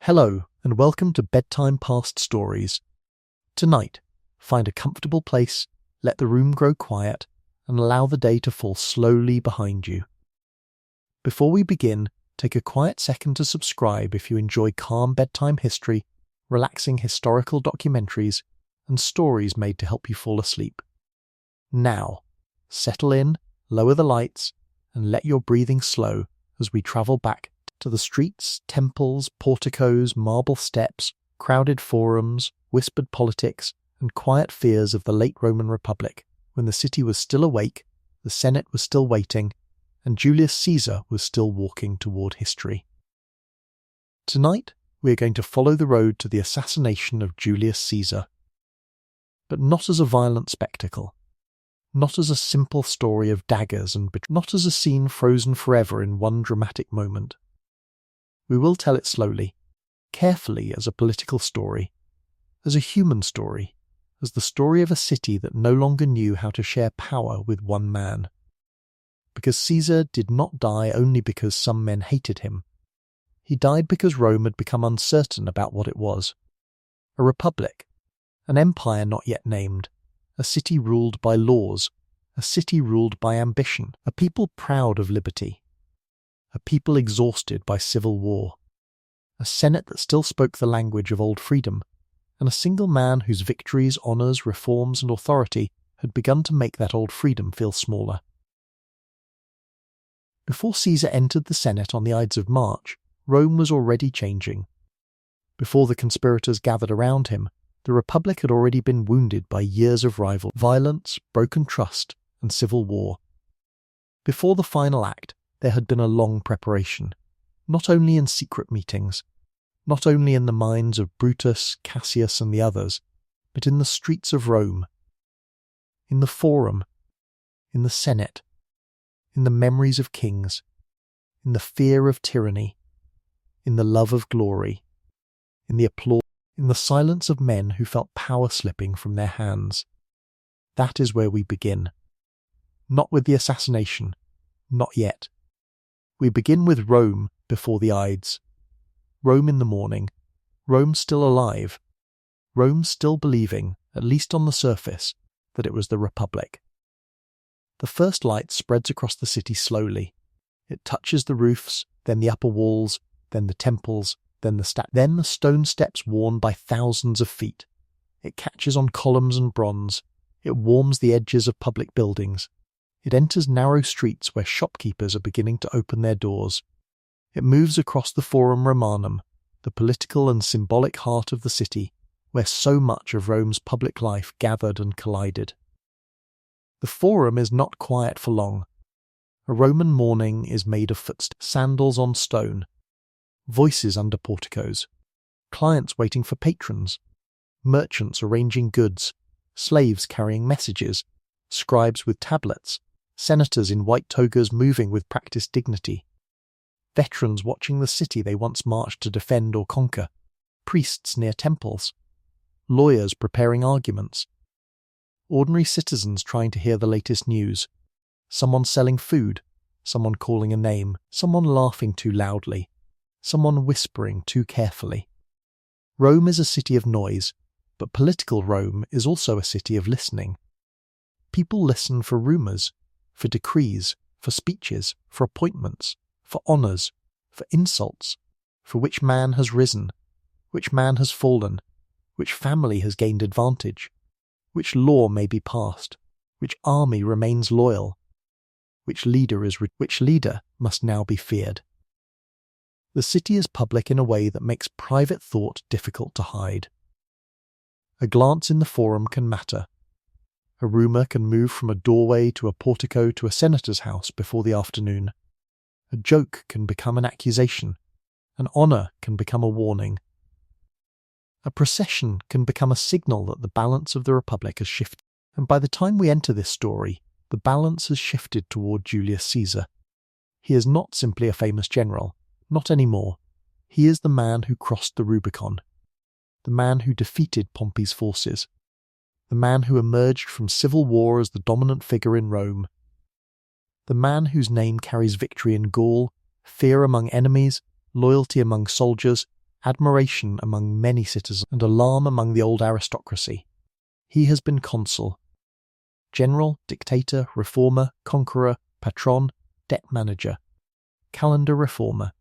Hello, and welcome to Bedtime Past Stories. Tonight, find a comfortable place, let the room grow quiet, and allow the day to fall slowly behind you. Before we begin, take a quiet second to subscribe if you enjoy calm bedtime history, relaxing historical documentaries, and stories made to help you fall asleep. Now, settle in, lower the lights, and let your breathing slow as we travel back to the streets, temples, porticos, marble steps, crowded forums, whispered politics, and quiet fears of the late Roman Republic, when the city was still awake, the Senate was still waiting, and Julius Caesar was still walking toward history. Tonight, we are going to follow the road to the assassination of Julius Caesar. But not as a violent spectacle, not as a simple story of daggers and not as a scene frozen forever in one dramatic moment. We will tell it slowly, carefully, as a political story, as a human story, as the story of a city that no longer knew how to share power with one man. Because Caesar did not die only because some men hated him. He died because Rome had become uncertain about what it was. A republic, an empire not yet named, a city ruled by laws, a city ruled by ambition, a people proud of liberty, a people exhausted by civil war, a Senate that still spoke the language of old freedom, and a single man whose victories, honours, reforms, and authority had begun to make that old freedom feel smaller. Before Caesar entered the Senate on the Ides of March, Rome was already changing. Before the conspirators gathered around him, the Republic had already been wounded by years of rival violence, broken trust, and civil war. Before the final act, there had been a long preparation, not only in secret meetings, not only in the minds of Brutus, Cassius, and the others, but in the streets of Rome, in the Forum, in the Senate, in the memories of kings, in the fear of tyranny, in the love of glory, in the applause, in the silence of men who felt power slipping from their hands. That is where we begin. Not with the assassination, not yet. We begin with Rome before the Ides. Rome in the morning, Rome still alive, Rome still believing, at least on the surface, that it was the Republic. The first light spreads across the city slowly. It touches the roofs, then the upper walls, then the temples, then the stone steps worn by thousands of feet. It catches on columns and bronze. It warms the edges of public buildings. It enters narrow streets where shopkeepers are beginning to open their doors. It moves across the Forum Romanum, the political and symbolic heart of the city, where so much of Rome's public life gathered and collided. The Forum is not quiet for long. A Roman morning is made of footsteps, sandals on stone, voices under porticos, clients waiting for patrons, merchants arranging goods, slaves carrying messages, scribes with tablets, senators in white togas moving with practiced dignity, veterans watching the city they once marched to defend or conquer, priests near temples, lawyers preparing arguments, ordinary citizens trying to hear the latest news, someone selling food, someone calling a name, someone laughing too loudly, someone whispering too carefully. Rome is a city of noise, but political Rome is also a city of listening. People listen for rumours, for decrees, for speeches, for appointments, for honours, for insults, for which man has risen, which man has fallen, which family has gained advantage, which law may be passed, which army remains loyal, which leader must now be feared. The city is public in a way that makes private thought difficult to hide. A glance in the Forum can matter. A rumour can move from a doorway to a portico to a senator's house before the afternoon. A joke can become an accusation. An honour can become a warning. A procession can become a signal that the balance of the Republic has shifted. And by the time we enter this story, the balance has shifted toward Julius Caesar. He is not simply a famous general, not anymore. He is the man who crossed the Rubicon, the man who defeated Pompey's forces, the man who emerged from civil war as the dominant figure in Rome, the man whose name carries victory in Gaul, fear among enemies, loyalty among soldiers, admiration among many citizens, and alarm among the old aristocracy. He has been consul, general, dictator, reformer, conqueror, patron, debt manager, calendar reformer,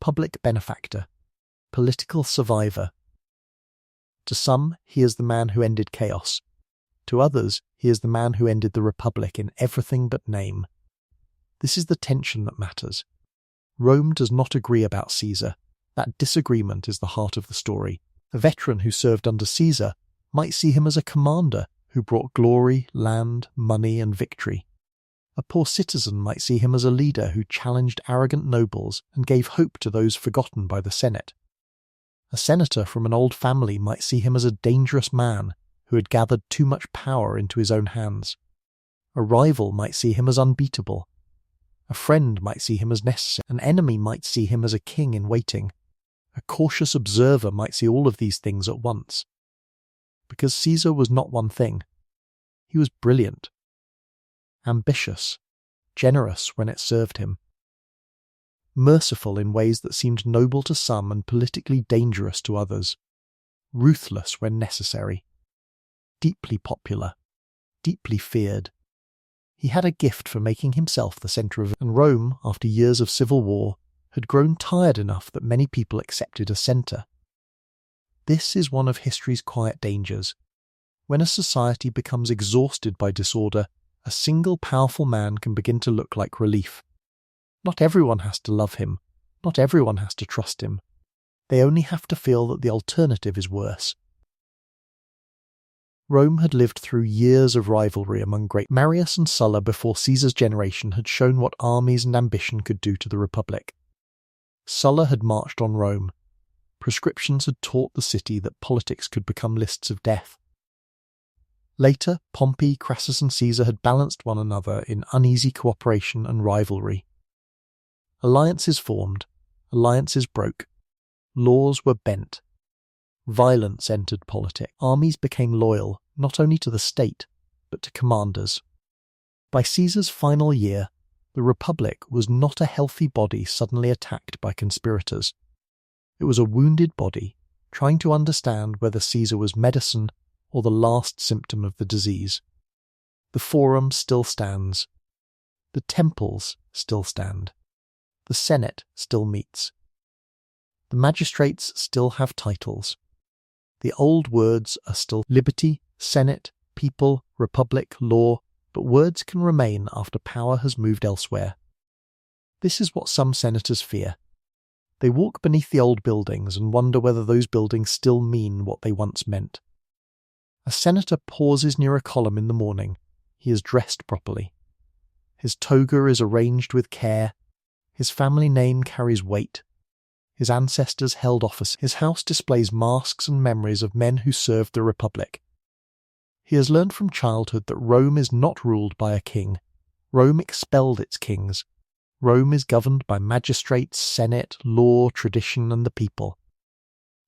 public benefactor, political survivor. To some, he is the man who ended chaos. To others, he is the man who ended the Republic in everything but name. This is the tension that matters. Rome does not agree about Caesar. That disagreement is the heart of the story. A veteran who served under Caesar might see him as a commander who brought glory, land, money, and victory. A poor citizen might see him as a leader who challenged arrogant nobles and gave hope to those forgotten by the Senate. A senator from an old family might see him as a dangerous man who had gathered too much power into his own hands. A rival might see him as unbeatable. A friend might see him as necessary. An enemy might see him as a king in waiting. A cautious observer might see all of these things at once. Because Caesar was not one thing. He was brilliant, ambitious, generous when it served him, merciful in ways that seemed noble to some and politically dangerous to others, ruthless when necessary, deeply popular, deeply feared. He had a gift for making himself the centre of, and Rome, after years of civil war, had grown tired enough that many people accepted a centre. This is one of history's quiet dangers. When a society becomes exhausted by disorder, a single powerful man can begin to look like relief. Not everyone has to love him. Not everyone has to trust him. They only have to feel that the alternative is worse. Rome had lived through years of rivalry among great Marius and Sulla before Caesar's generation had shown what armies and ambition could do to the Republic. Sulla had marched on Rome. Prescriptions had taught the city that politics could become lists of death. Later, Pompey, Crassus and Caesar had balanced one another in uneasy cooperation and rivalry. Alliances formed, alliances broke, laws were bent. Violence entered politics. Armies became loyal, not only to the state, but to commanders. By Caesar's final year, the Republic was not a healthy body suddenly attacked by conspirators. It was a wounded body, trying to understand whether Caesar was medicine or the last symptom of the disease. The Forum still stands. The temples still stand. The Senate still meets. The magistrates still have titles. The old words are still liberty, Senate, people, republic, law, but words can remain after power has moved elsewhere. This is what some senators fear. They walk beneath the old buildings and wonder whether those buildings still mean what they once meant. A senator pauses near a column in the morning. He is dressed properly. His toga is arranged with care. His family name carries weight. His ancestors held office. His house displays masks and memories of men who served the Republic. He has learned from childhood that Rome is not ruled by a king. Rome expelled its kings. Rome is governed by magistrates, senate, law, tradition, and the people.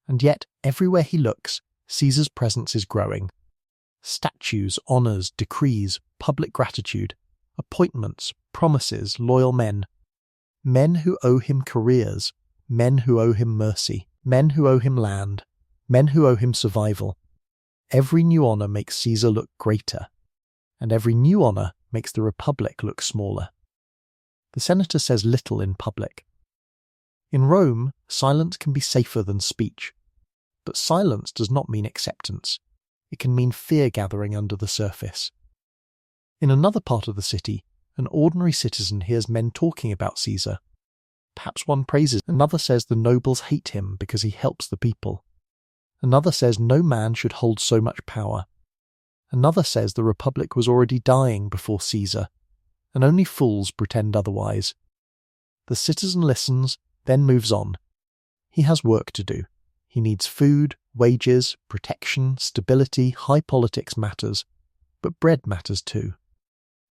And yet, everywhere he looks, Caesar's presence is growing. Statues, honours, decrees, public gratitude, appointments, promises, loyal men. Men who owe him careers, men who owe him mercy, men who owe him land, men who owe him survival. Every new honour makes Caesar look greater, and every new honour makes the Republic look smaller. The senator says little in public. In Rome, silence can be safer than speech. But silence does not mean acceptance. It can mean fear gathering under the surface. In another part of the city, an ordinary citizen hears men talking about Caesar. Perhaps one praises, another says the nobles hate him because he helps the people. Another says no man should hold so much power. Another says the Republic was already dying before Caesar, and only fools pretend otherwise. The citizen listens, then moves on. He has work to do. He needs food, wages, protection, stability. High politics matters, but bread matters too.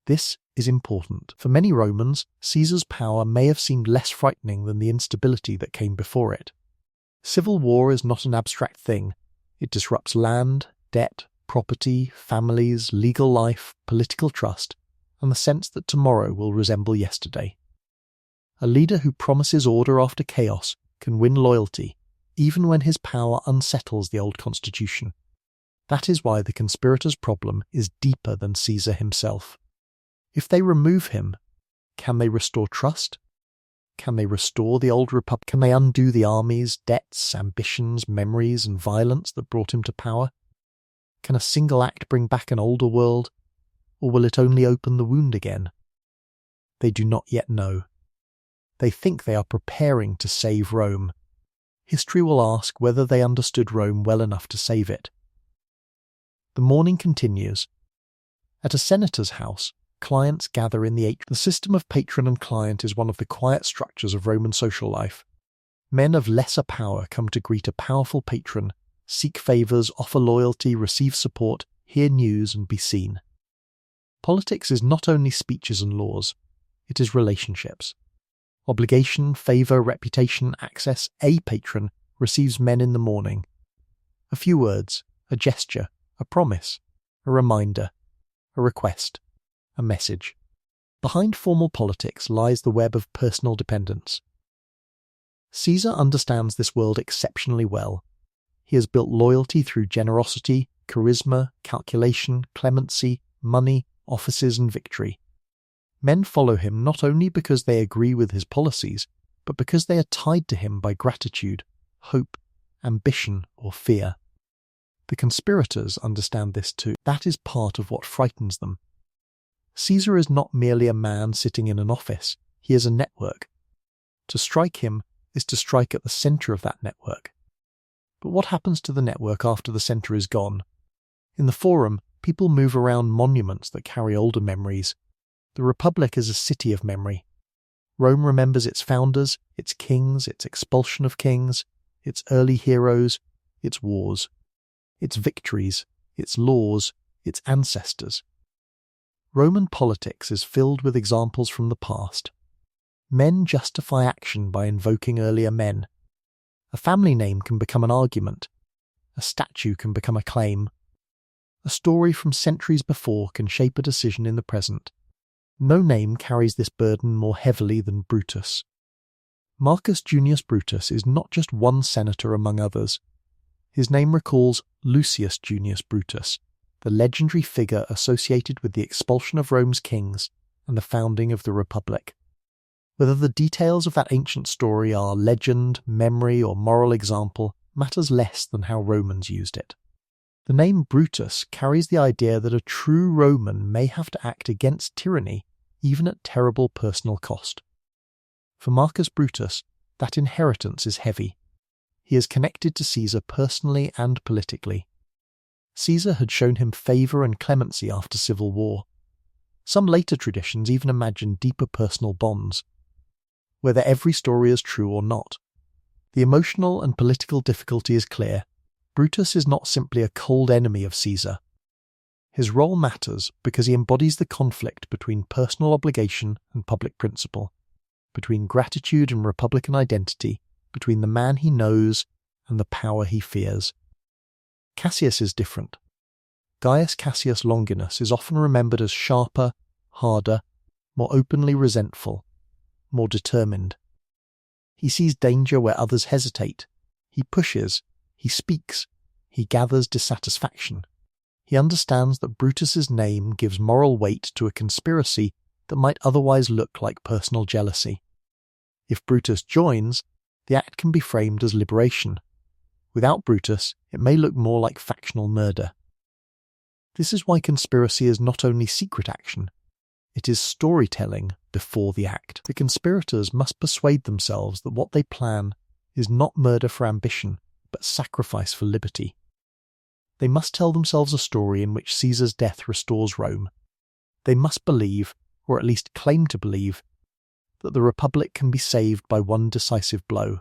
This is important. For many Romans, Caesar's power may have seemed less frightening than the instability that came before it. Civil war is not an abstract thing. It disrupts land, debt, property, families, legal life, political trust, and the sense that tomorrow will resemble yesterday. A leader who promises order after chaos can win loyalty, even when his power unsettles the old constitution. That is why the conspirators' problem is deeper than Caesar himself. If they remove him, can they restore trust? Can they restore the old republic? Can they undo the armies, debts, ambitions, memories, and violence that brought him to power? Can a single act bring back an older world, or will it only open the wound again? They do not yet know. They think they are preparing to save Rome. History will ask whether they understood Rome well enough to save it. The morning continues. At a senator's house, clients gather in the atrium. The system of patron and client is one of the quiet structures of Roman social life. Men of lesser power come to greet a powerful patron, seek favours, offer loyalty, receive support, hear news, and be seen. Politics is not only speeches and laws, it is relationships. Obligation, favour, reputation, access. A patron receives men in the morning. A few words, a gesture, a promise, a reminder, a request, a message. Behind formal politics lies the web of personal dependence. Caesar understands this world exceptionally well. He has built loyalty through generosity, charisma, calculation, clemency, money, offices, and victory. Men follow him not only because they agree with his policies, but because they are tied to him by gratitude, hope, ambition, or fear. The conspirators understand this too. That is part of what frightens them. Caesar is not merely a man sitting in an office, he is a network. To strike him is to strike at the centre of that network. But what happens to the network after the centre is gone? In the Forum, people move around monuments that carry older memories. The Republic is a city of memory. Rome remembers its founders, its kings, its expulsion of kings, its early heroes, its wars, its victories, its laws, its ancestors. Roman politics is filled with examples from the past. Men justify action by invoking earlier men. A family name can become an argument. A statue can become a claim. A story from centuries before can shape a decision in the present. No name carries this burden more heavily than Brutus. Marcus Junius Brutus is not just one senator among others. His name recalls Lucius Junius Brutus, the legendary figure associated with the expulsion of Rome's kings and the founding of the Republic. Whether the details of that ancient story are legend, memory, or moral example matters less than how Romans used it. The name Brutus carries the idea that a true Roman may have to act against tyranny, even at terrible personal cost. For Marcus Brutus, that inheritance is heavy. He is connected to Caesar personally and politically. Caesar had shown him favour and clemency after civil war. Some later traditions even imagine deeper personal bonds. Whether every story is true or not, the emotional and political difficulty is clear. Brutus is not simply a cold enemy of Caesar. His role matters because he embodies the conflict between personal obligation and public principle, between gratitude and republican identity, between the man he knows and the power he fears. Cassius is different. Gaius Cassius Longinus is often remembered as sharper, harder, more openly resentful, more determined. He sees danger where others hesitate. He pushes, he speaks, he gathers dissatisfaction. He understands that Brutus's name gives moral weight to a conspiracy that might otherwise look like personal jealousy. If Brutus joins, the act can be framed as liberation. Without Brutus, it may look more like factional murder. This is why conspiracy is not only secret action, it is storytelling before the act. The conspirators must persuade themselves that what they plan is not murder for ambition, but sacrifice for liberty. They must tell themselves a story in which Caesar's death restores Rome. They must believe, or at least claim to believe, that the Republic can be saved by one decisive blow.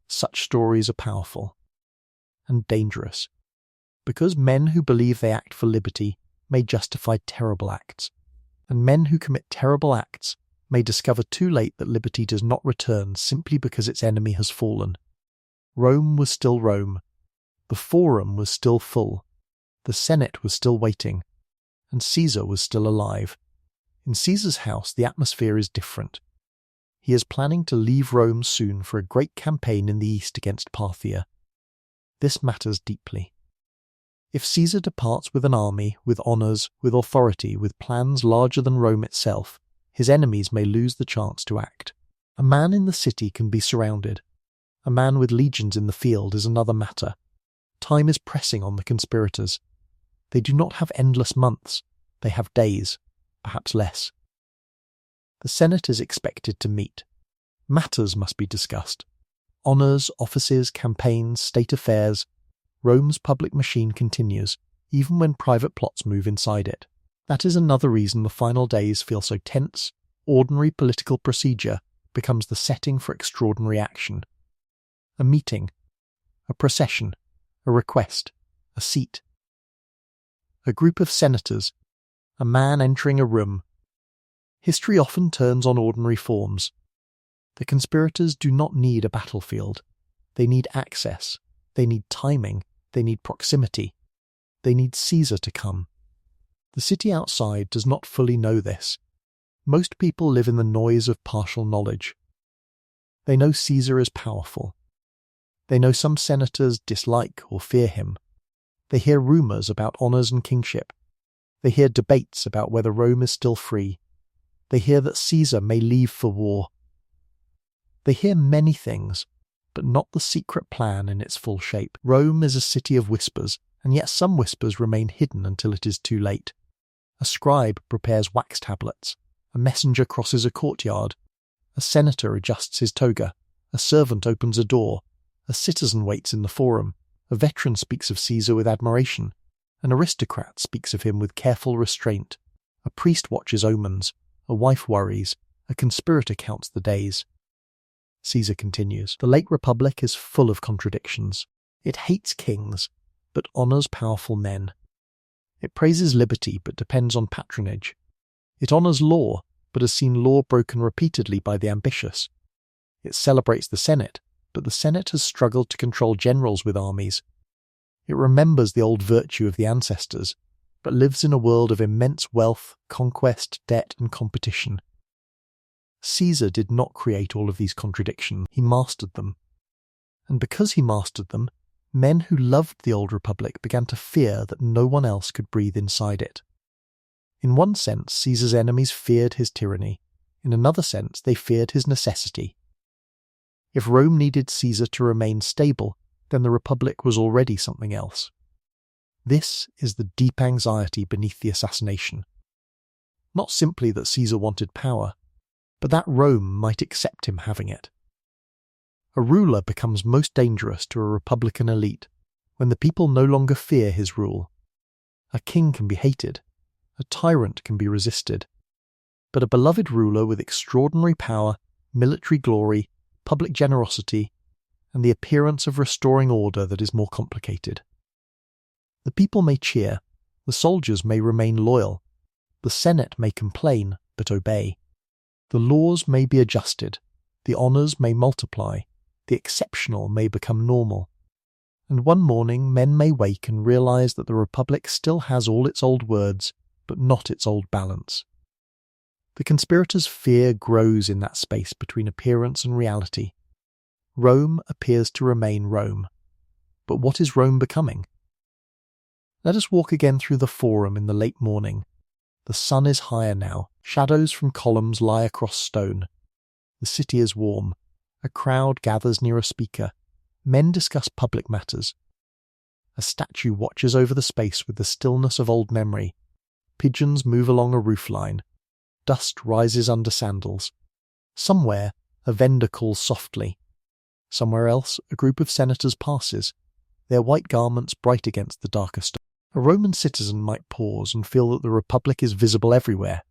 Such stories are powerful and dangerous, because men who believe they act for liberty may justify terrible acts, and men who commit terrible acts may discover too late that liberty does not return simply because its enemy has fallen. Rome was still Rome. The Forum was still full. The Senate was still waiting. And Caesar was still alive. In Caesar's house, the atmosphere is different. He is planning to leave Rome soon for a great campaign in the east against Parthia. This matters deeply. If Caesar departs with an army, with honours, with authority, with plans larger than Rome itself, his enemies may lose the chance to act. A man in the city can be surrounded. A man with legions in the field is another matter. Time is pressing on the conspirators. They do not have endless months. They have days, perhaps less. The Senate is expected to meet. Matters must be discussed. Honours, offices, campaigns, state affairs. Rome's public machine continues, even when private plots move inside it. That is another reason the final days feel so tense. Ordinary political procedure becomes the setting for extraordinary action. A meeting, a procession, a request, a seat. A group of senators, a man entering a room. History often turns on ordinary forms. The conspirators do not need a battlefield. They need access. They need timing. They need proximity. They need Caesar to come. The city outside does not fully know this. Most people live in the noise of partial knowledge. They know Caesar is powerful. They know some senators dislike or fear him. They hear rumours about honours and kingship. They hear debates about whether Rome is still free. They hear that Caesar may leave for war. They hear many things, but not the secret plan in its full shape. Rome is a city of whispers, and yet some whispers remain hidden until it is too late. A scribe prepares wax tablets. A messenger crosses a courtyard. A senator adjusts his toga. A servant opens a door. A citizen waits in the forum. A veteran speaks of Caesar with admiration. An aristocrat speaks of him with careful restraint. A priest watches omens. A wife worries. A conspirator counts the days. Caesar continues. The late Republic is full of contradictions. It hates kings, but honours powerful men. It praises liberty, but depends on patronage. It honours law, but has seen law broken repeatedly by the ambitious. It celebrates the Senate, but the Senate has struggled to control generals with armies. It remembers the old virtue of the ancestors, but lives in a world of immense wealth, conquest, debt, and competition. Caesar did not create all of these contradictions, he mastered them. And because he mastered them, men who loved the old republic began to fear that no one else could breathe inside it. In one sense, Caesar's enemies feared his tyranny. In another sense, they feared his necessity. If Rome needed Caesar to remain stable, then the republic was already something else. This is the deep anxiety beneath the assassination. Not simply that Caesar wanted power, but that Rome might accept him having it. A ruler becomes most dangerous to a republican elite when the people no longer fear his rule. A king can be hated, a tyrant can be resisted, but a beloved ruler with extraordinary power, military glory, public generosity, and the appearance of restoring order that is more complicated. The people may cheer, the soldiers may remain loyal, the Senate may complain but obey. The laws may be adjusted, the honours may multiply, the exceptional may become normal. And one morning men may wake and realise that the Republic still has all its old words, but not its old balance. The conspirators' fear grows in that space between appearance and reality. Rome appears to remain Rome. But what is Rome becoming? Let us walk again through the forum in the late morning. The sun is higher now. Shadows from columns lie across stone. The city is warm. A crowd gathers near a speaker. Men discuss public matters. A statue watches over the space with the stillness of old memory. Pigeons move along a roofline. Dust rises under sandals. Somewhere, a vendor calls softly. Somewhere else, a group of senators passes, their white garments bright against the darker stone. A Roman citizen might pause and feel that the Republic is visible everywhere.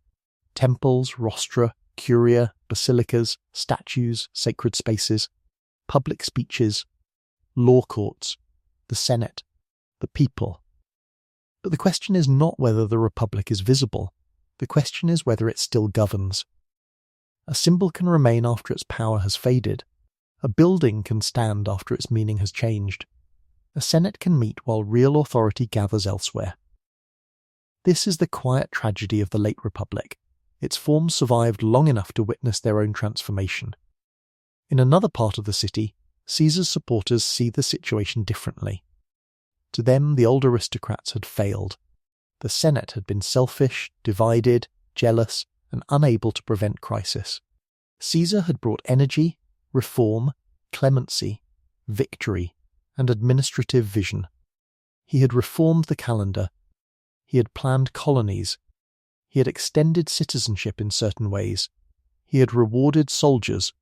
Temples, rostra, curia, basilicas, statues, sacred spaces, public speeches, law courts, the Senate, the people. But the question is not whether the Republic is visible. The question is whether it still governs. A symbol can remain after its power has faded. A building can stand after its meaning has changed. A Senate can meet while real authority gathers elsewhere. This is the quiet tragedy of the late Republic. Its forms survived long enough to witness their own transformation. In another part of the city, Caesar's supporters see the situation differently. To them, the old aristocrats had failed. The Senate had been selfish, divided, jealous, and unable to prevent crisis. Caesar had brought energy, reform, clemency, victory, and administrative vision. He had reformed the calendar. He had planned colonies. He had extended citizenship in certain ways. He had rewarded soldiers.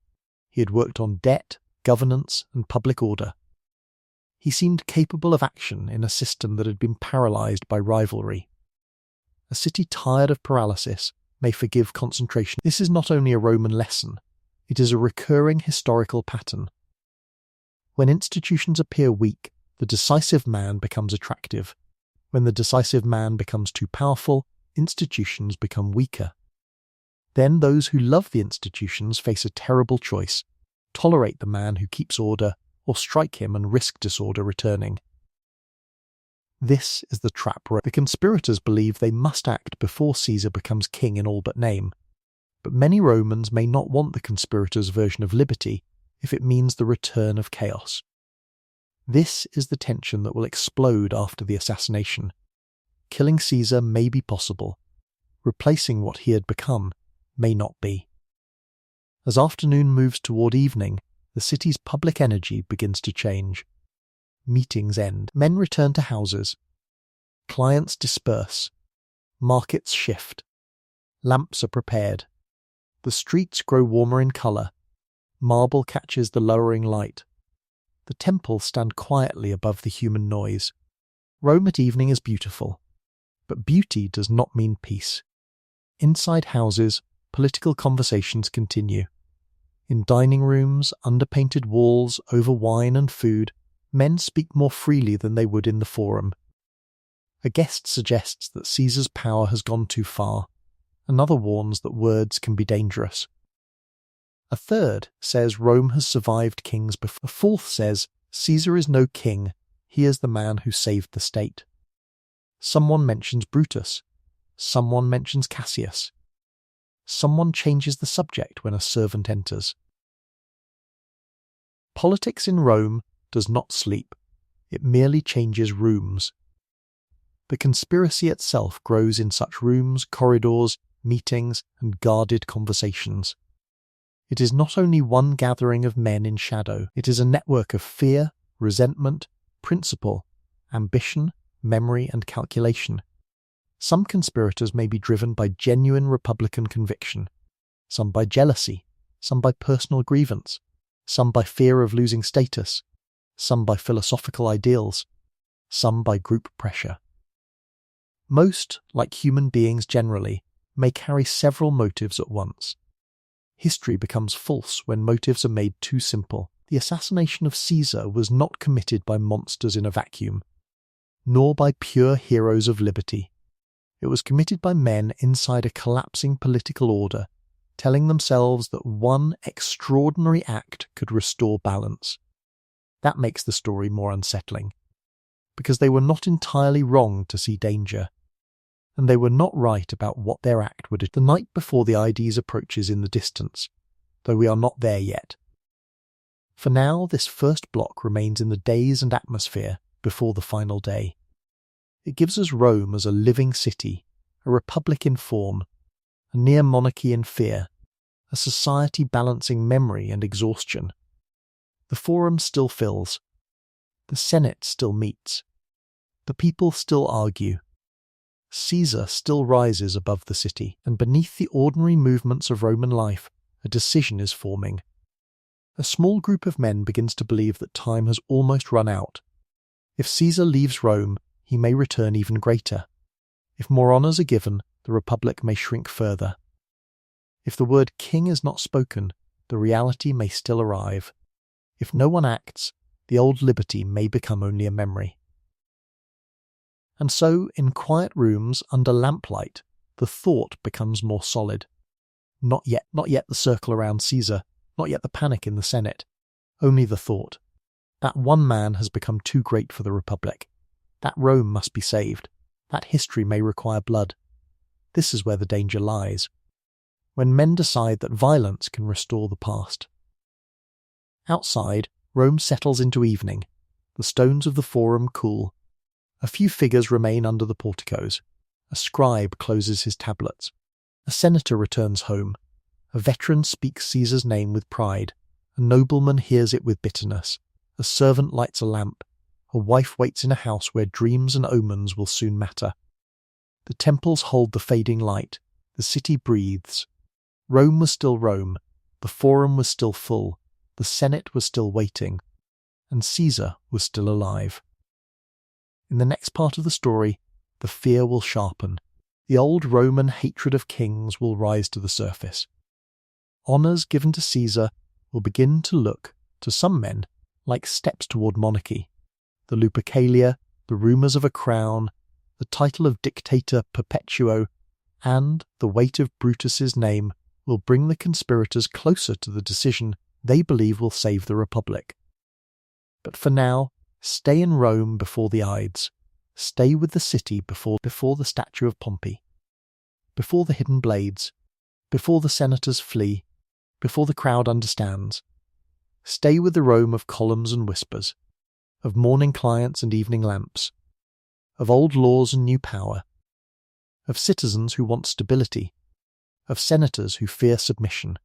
He had worked on debt, governance, and public order. He seemed capable of action in a system that had been paralyzed by rivalry. A city tired of paralysis may forgive concentration. This is not only a Roman lesson, it is a recurring historical pattern. When institutions appear weak, the decisive man becomes attractive. When the decisive man becomes too powerful, institutions become weaker. Then those who love the institutions face a terrible choice: tolerate the man who keeps order, or strike him and risk disorder returning. This is the trap. The conspirators believe they must act before Caesar becomes king in all but name. But many Romans may not want the conspirators' version of liberty if it means the return of chaos. This is the tension that will explode after the assassination. Killing Caesar may be possible. Replacing what he had become may not be. As afternoon moves toward evening, the city's public energy begins to change. Meetings end. Men return to houses. Clients disperse. Markets shift. Lamps are prepared. The streets grow warmer in colour. Marble catches the lowering light. The temples stand quietly above the human noise. Rome at evening is beautiful. But beauty does not mean peace. Inside houses, political conversations continue. In dining rooms, under painted walls, over wine and food, men speak more freely than they would in the forum. A guest suggests that Caesar's power has gone too far. Another warns that words can be dangerous. A third says Rome has survived kings before. A fourth says Caesar is no king, he is the man who saved the state. Someone mentions Brutus. Someone mentions Cassius. Someone changes the subject when a servant enters. Politics in Rome does not sleep. It merely changes rooms. The conspiracy itself grows in such rooms, corridors, meetings, and guarded conversations. It is not only one gathering of men in shadow, it is a network of fear, resentment, principle, ambition, memory, and calculation. Some conspirators may be driven by genuine republican conviction, some by jealousy, some by personal grievance, some by fear of losing status, some by philosophical ideals, some by group pressure. Most, like human beings generally, may carry several motives at once. History becomes false when motives are made too simple. The assassination of Caesar was not committed by monsters in a vacuum, nor by pure heroes of liberty. It was committed by men inside a collapsing political order, telling themselves that one extraordinary act could restore balance. That makes the story more unsettling, because they were not entirely wrong to see danger, and they were not right about what their act would do. The night before the Ides approaches in the distance, though we are not there yet. For now, this first block remains in the days and atmosphere before the final day. It gives us Rome as a living city, a republic in form, a near monarchy in fear, a society balancing memory and exhaustion. The forum still fills. The Senate still meets. The people still argue. Caesar still rises above the city, and beneath the ordinary movements of Roman life, a decision is forming. A small group of men begins to believe that time has almost run out. If Caesar leaves Rome, he may return even greater. If more honours are given, the republic may shrink further. If the word king is not spoken, the reality may still arrive. If no one acts, the old liberty may become only a memory. And so, in quiet rooms under lamplight, the thought becomes more solid. Not yet the circle around Caesar, not yet the panic in the Senate. Only the thought. That one man has become too great for the Republic. That Rome must be saved. That history may require blood. This is where the danger lies. when men decide that violence can restore the past. Outside, Rome settles into evening. The stones of the Forum cool. A few figures remain under the porticos. A scribe closes his tablets. A senator returns home. A veteran speaks Caesar's name with pride. A nobleman hears it with bitterness. A servant lights a lamp. A wife waits in a house where dreams and omens will soon matter. The temples hold the fading light. The city breathes. Rome was still Rome. The Forum was still full. The Senate was still waiting. And Caesar was still alive. In the next part of the story, the fear will sharpen. The old Roman hatred of kings will rise to the surface. Honours given to Caesar will begin to look, to some men, like steps toward monarchy. The Lupercalia, the rumours of a crown, the title of dictator perpetuo, and the weight of Brutus's name will bring the conspirators closer to the decision they believe will save the Republic. But for now, stay in Rome before the Ides. Stay with the city before the statue of Pompey. Before the hidden blades. Before the senators flee. Before the crowd understands. Stay with the Rome of columns and whispers. Of morning clients and evening lamps. Of old laws and new power. Of citizens who want stability. Of senators who fear submission.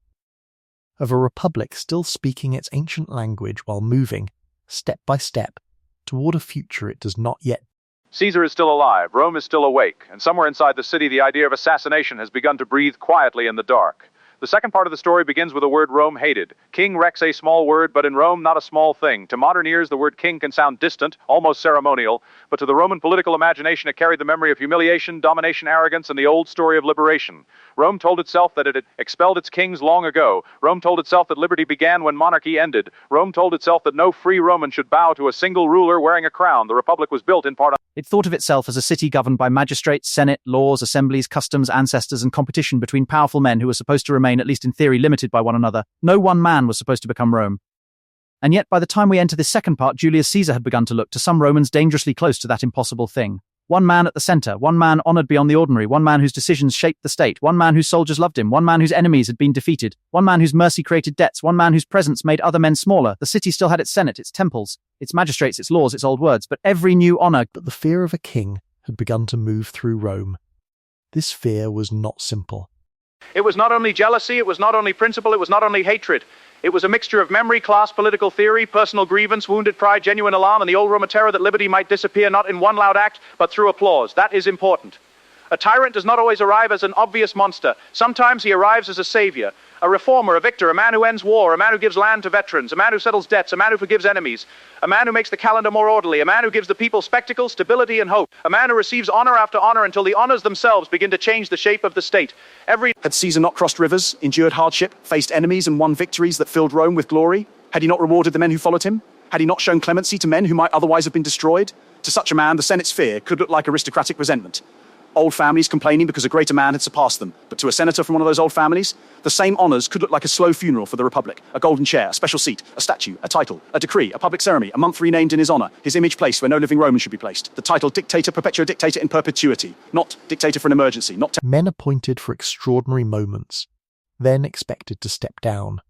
Of a republic still speaking its ancient language while moving, step by step, toward a future it does not yet. Caesar is still alive, Rome is still awake, and somewhere inside the city the idea of assassination has begun to breathe quietly in the dark. The second part of the story begins with a word Rome hated. King Rex, a small word, but in Rome not a small thing. To modern ears the word king can sound distant, almost ceremonial, but to the Roman political imagination it carried the memory of humiliation, domination, arrogance, and the old story of liberation. Rome told itself that it had expelled its kings long ago. Rome told itself that liberty began when monarchy ended. Rome told itself that no free Roman should bow to a single ruler wearing a crown. The Republic was built in part on... It thought of itself as a city governed by magistrates, senate, laws, assemblies, customs, ancestors, and competition between powerful men who were supposed to remain, at least in theory, limited by one another. No one man was supposed to become Rome. And yet, by the time we enter this second part, Julius Caesar had begun to look to some Romans dangerously close to that impossible thing. One man at the center, one man honored beyond the ordinary, one man whose decisions shaped the state, one man whose soldiers loved him, one man whose enemies had been defeated, one man whose mercy created debts, one man whose presence made other men smaller. The city still had its senate, its temples, its magistrates, its laws, its old words, but every new honor... But the fear of a king had begun to move through Rome. This fear was not simple. It was not only jealousy, it was not only principle, it was not only hatred. It was a mixture of memory, class, political theory, personal grievance, wounded pride, genuine alarm, and the old Roman terror that liberty might disappear not in one loud act, but through applause. That is important. A tyrant does not always arrive as an obvious monster. Sometimes he arrives as a savior, a reformer, a victor, a man who ends war, a man who gives land to veterans, a man who settles debts, a man who forgives enemies, a man who makes the calendar more orderly, a man who gives the people spectacle, stability, and hope, a man who receives honor after honor until the honors themselves begin to change the shape of the state. Had Caesar not crossed rivers, endured hardship, faced enemies, and won victories that filled Rome with glory? Had he not rewarded the men who followed him? Had he not shown clemency to men who might otherwise have been destroyed? To such a man, the Senate's fear could look like aristocratic resentment. Old families complaining because a greater man had surpassed them. But to a senator from one of those old families, the same honours could look like a slow funeral for the Republic. A golden chair, a special seat, a statue, a title, a decree, a public ceremony, a month renamed in his honour, his image placed where no living Roman should be placed. The title dictator, perpetual dictator in perpetuity, not dictator for an emergency, not... Men appointed for extraordinary moments, then expected to step down.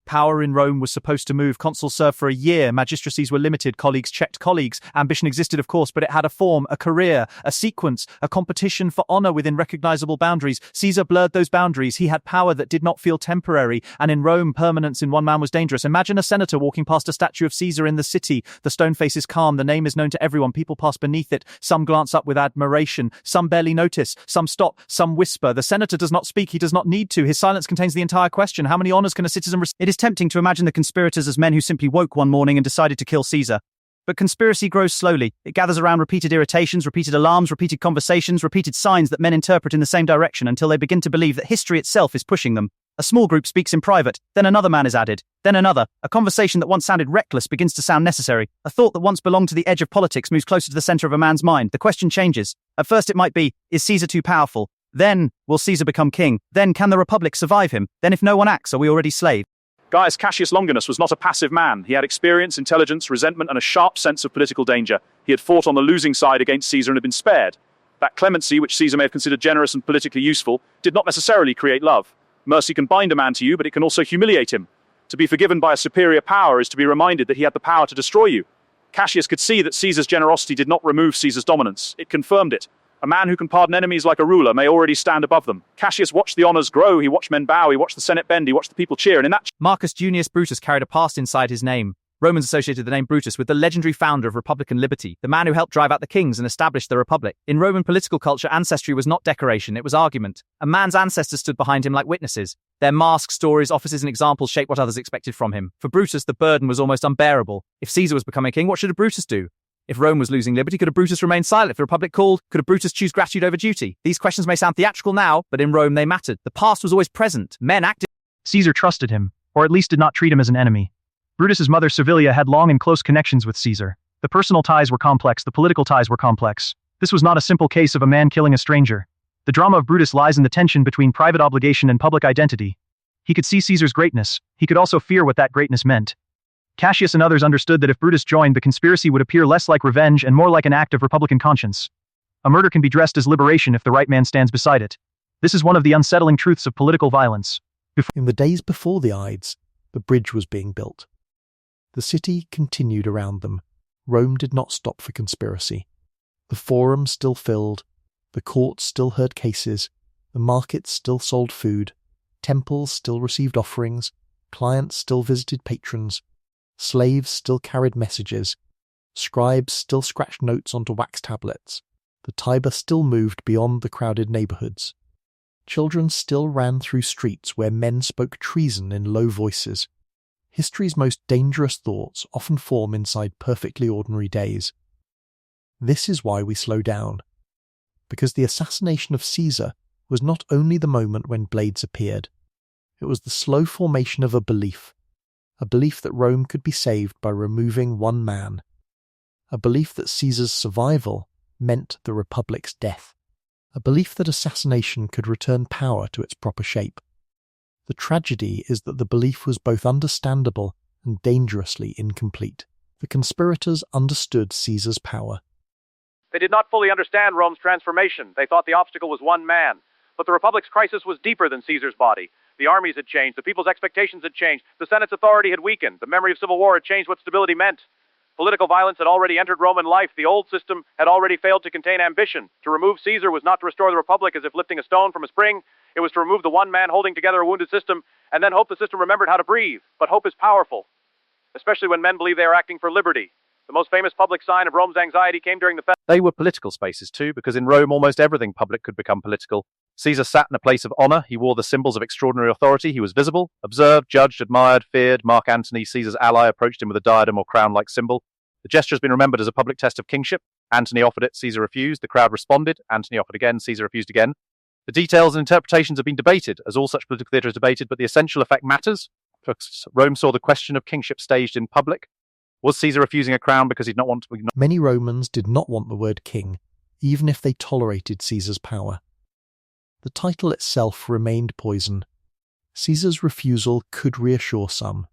Power in Rome was supposed to move. Consuls served for a year. Magistracies were limited. Colleagues checked colleagues. Ambition existed, of course, but it had a form, a career, a sequence, a competition for honor within recognizable boundaries. Caesar blurred those boundaries. He had power that did not feel temporary. And in Rome, permanence in one man was dangerous. Imagine a senator walking past a statue of Caesar in the city. The stone face is calm. The name is known to everyone. People pass beneath it. Some glance up with admiration. Some barely notice. Some stop. Some whisper. The senator does not speak. He does not need to. His silence contains the entire question. How many honors can a citizen receive? It is tempting to imagine the conspirators as men who simply woke one morning and decided to kill Caesar. But conspiracy grows slowly. It gathers around repeated irritations, repeated alarms, repeated conversations, repeated signs that men interpret in the same direction until they begin to believe that history itself is pushing them. A small group speaks in private, then another man is added, then another. A conversation that once sounded reckless begins to sound necessary. A thought that once belonged to the edge of politics moves closer to the center of a man's mind. The question changes. At first it might be, is Caesar too powerful? Then, will Caesar become king? Then, can the Republic survive him? Then if no one acts, are we already slaves? Gaius Cassius Longinus was not a passive man. He had experience, intelligence, resentment, and a sharp sense of political danger. He had fought on the losing side against Caesar and had been spared. That clemency, which Caesar may have considered generous and politically useful, did not necessarily create love. Mercy can bind a man to you, but it can also humiliate him. To be forgiven by a superior power is to be reminded that he had the power to destroy you. Cassius could see that Caesar's generosity did not remove Caesar's dominance. It confirmed it. A man who can pardon enemies like a ruler may already stand above them. Cassius watched the honors grow, he watched men bow, he watched the Senate bend, he watched the people cheer, and in that... Marcus Junius Brutus carried a past inside his name. Romans associated the name Brutus with the legendary founder of Republican liberty, the man who helped drive out the kings and establish the Republic. In Roman political culture, ancestry was not decoration, it was argument. A man's ancestors stood behind him like witnesses. Their masks, stories, offices, and examples shaped what others expected from him. For Brutus, the burden was almost unbearable. If Caesar was becoming king, what should a Brutus do? If Rome was losing liberty, could a Brutus remain silent? If the Republic called, could a Brutus choose gratitude over duty? These questions may sound theatrical now, but in Rome they mattered. The past was always present. Men acted. Caesar trusted him, or at least did not treat him as an enemy. Brutus's mother Servilia had long and close connections with Caesar. The personal ties were complex, the political ties were complex. This was not a simple case of a man killing a stranger. The drama of Brutus lies in the tension between private obligation and public identity. He could see Caesar's greatness. He could also fear what that greatness meant. Cassius and others understood that if Brutus joined, the conspiracy would appear less like revenge and more like an act of republican conscience. A murder can be dressed as liberation if the right man stands beside it. This is one of the unsettling truths of political violence. In the days before the Ides, the bridge was being built. The city continued around them. Rome did not stop for conspiracy. The forum still filled, the courts still heard cases, the markets still sold food, temples still received offerings, clients still visited patrons, slaves still carried messages, scribes still scratched notes onto wax tablets, the Tiber still moved beyond the crowded neighbourhoods. Children still ran through streets where men spoke treason in low voices. History's most dangerous thoughts often form inside perfectly ordinary days. This is why we slow down. Because the assassination of Caesar was not only the moment when blades appeared, it was the slow formation of a belief that Rome could be saved by removing one man, a belief that Caesar's survival meant the Republic's death, a belief that assassination could return power to its proper shape. The tragedy is that the belief was both understandable and dangerously incomplete. The conspirators understood Caesar's power. They did not fully understand Rome's transformation. They thought the obstacle was one man. But the Republic's crisis was deeper than Caesar's body. The armies had changed, the people's expectations had changed, the Senate's authority had weakened, the memory of civil war had changed what stability meant. Political violence had already entered Roman life. The old system had already failed to contain ambition. To remove Caesar was not to restore the Republic as if lifting a stone from a spring. It was to remove the one man holding together a wounded system and then hope the system remembered how to breathe. But hope is powerful, especially when men believe they are acting for liberty. The most famous public sign of Rome's anxiety came during the They were political spaces too, because in Rome almost everything public could become political. Caesar sat in a place of honor. He wore the symbols of extraordinary authority. He was visible, observed, judged, admired, feared. Mark Antony, Caesar's ally, approached him with a diadem or crown-like symbol. The gesture has been remembered as a public test of kingship. Antony offered it, Caesar refused. The crowd responded. Antony offered again, Caesar refused again. The details and interpretations have been debated, as all such political theatre is debated, but the essential effect matters. Rome saw the question of kingship staged in public. Was Caesar refusing a crown because he did not want to... Many Romans did not want the word king, even if they tolerated Caesar's power. The title itself remained poison. Caesar's refusal could reassure some.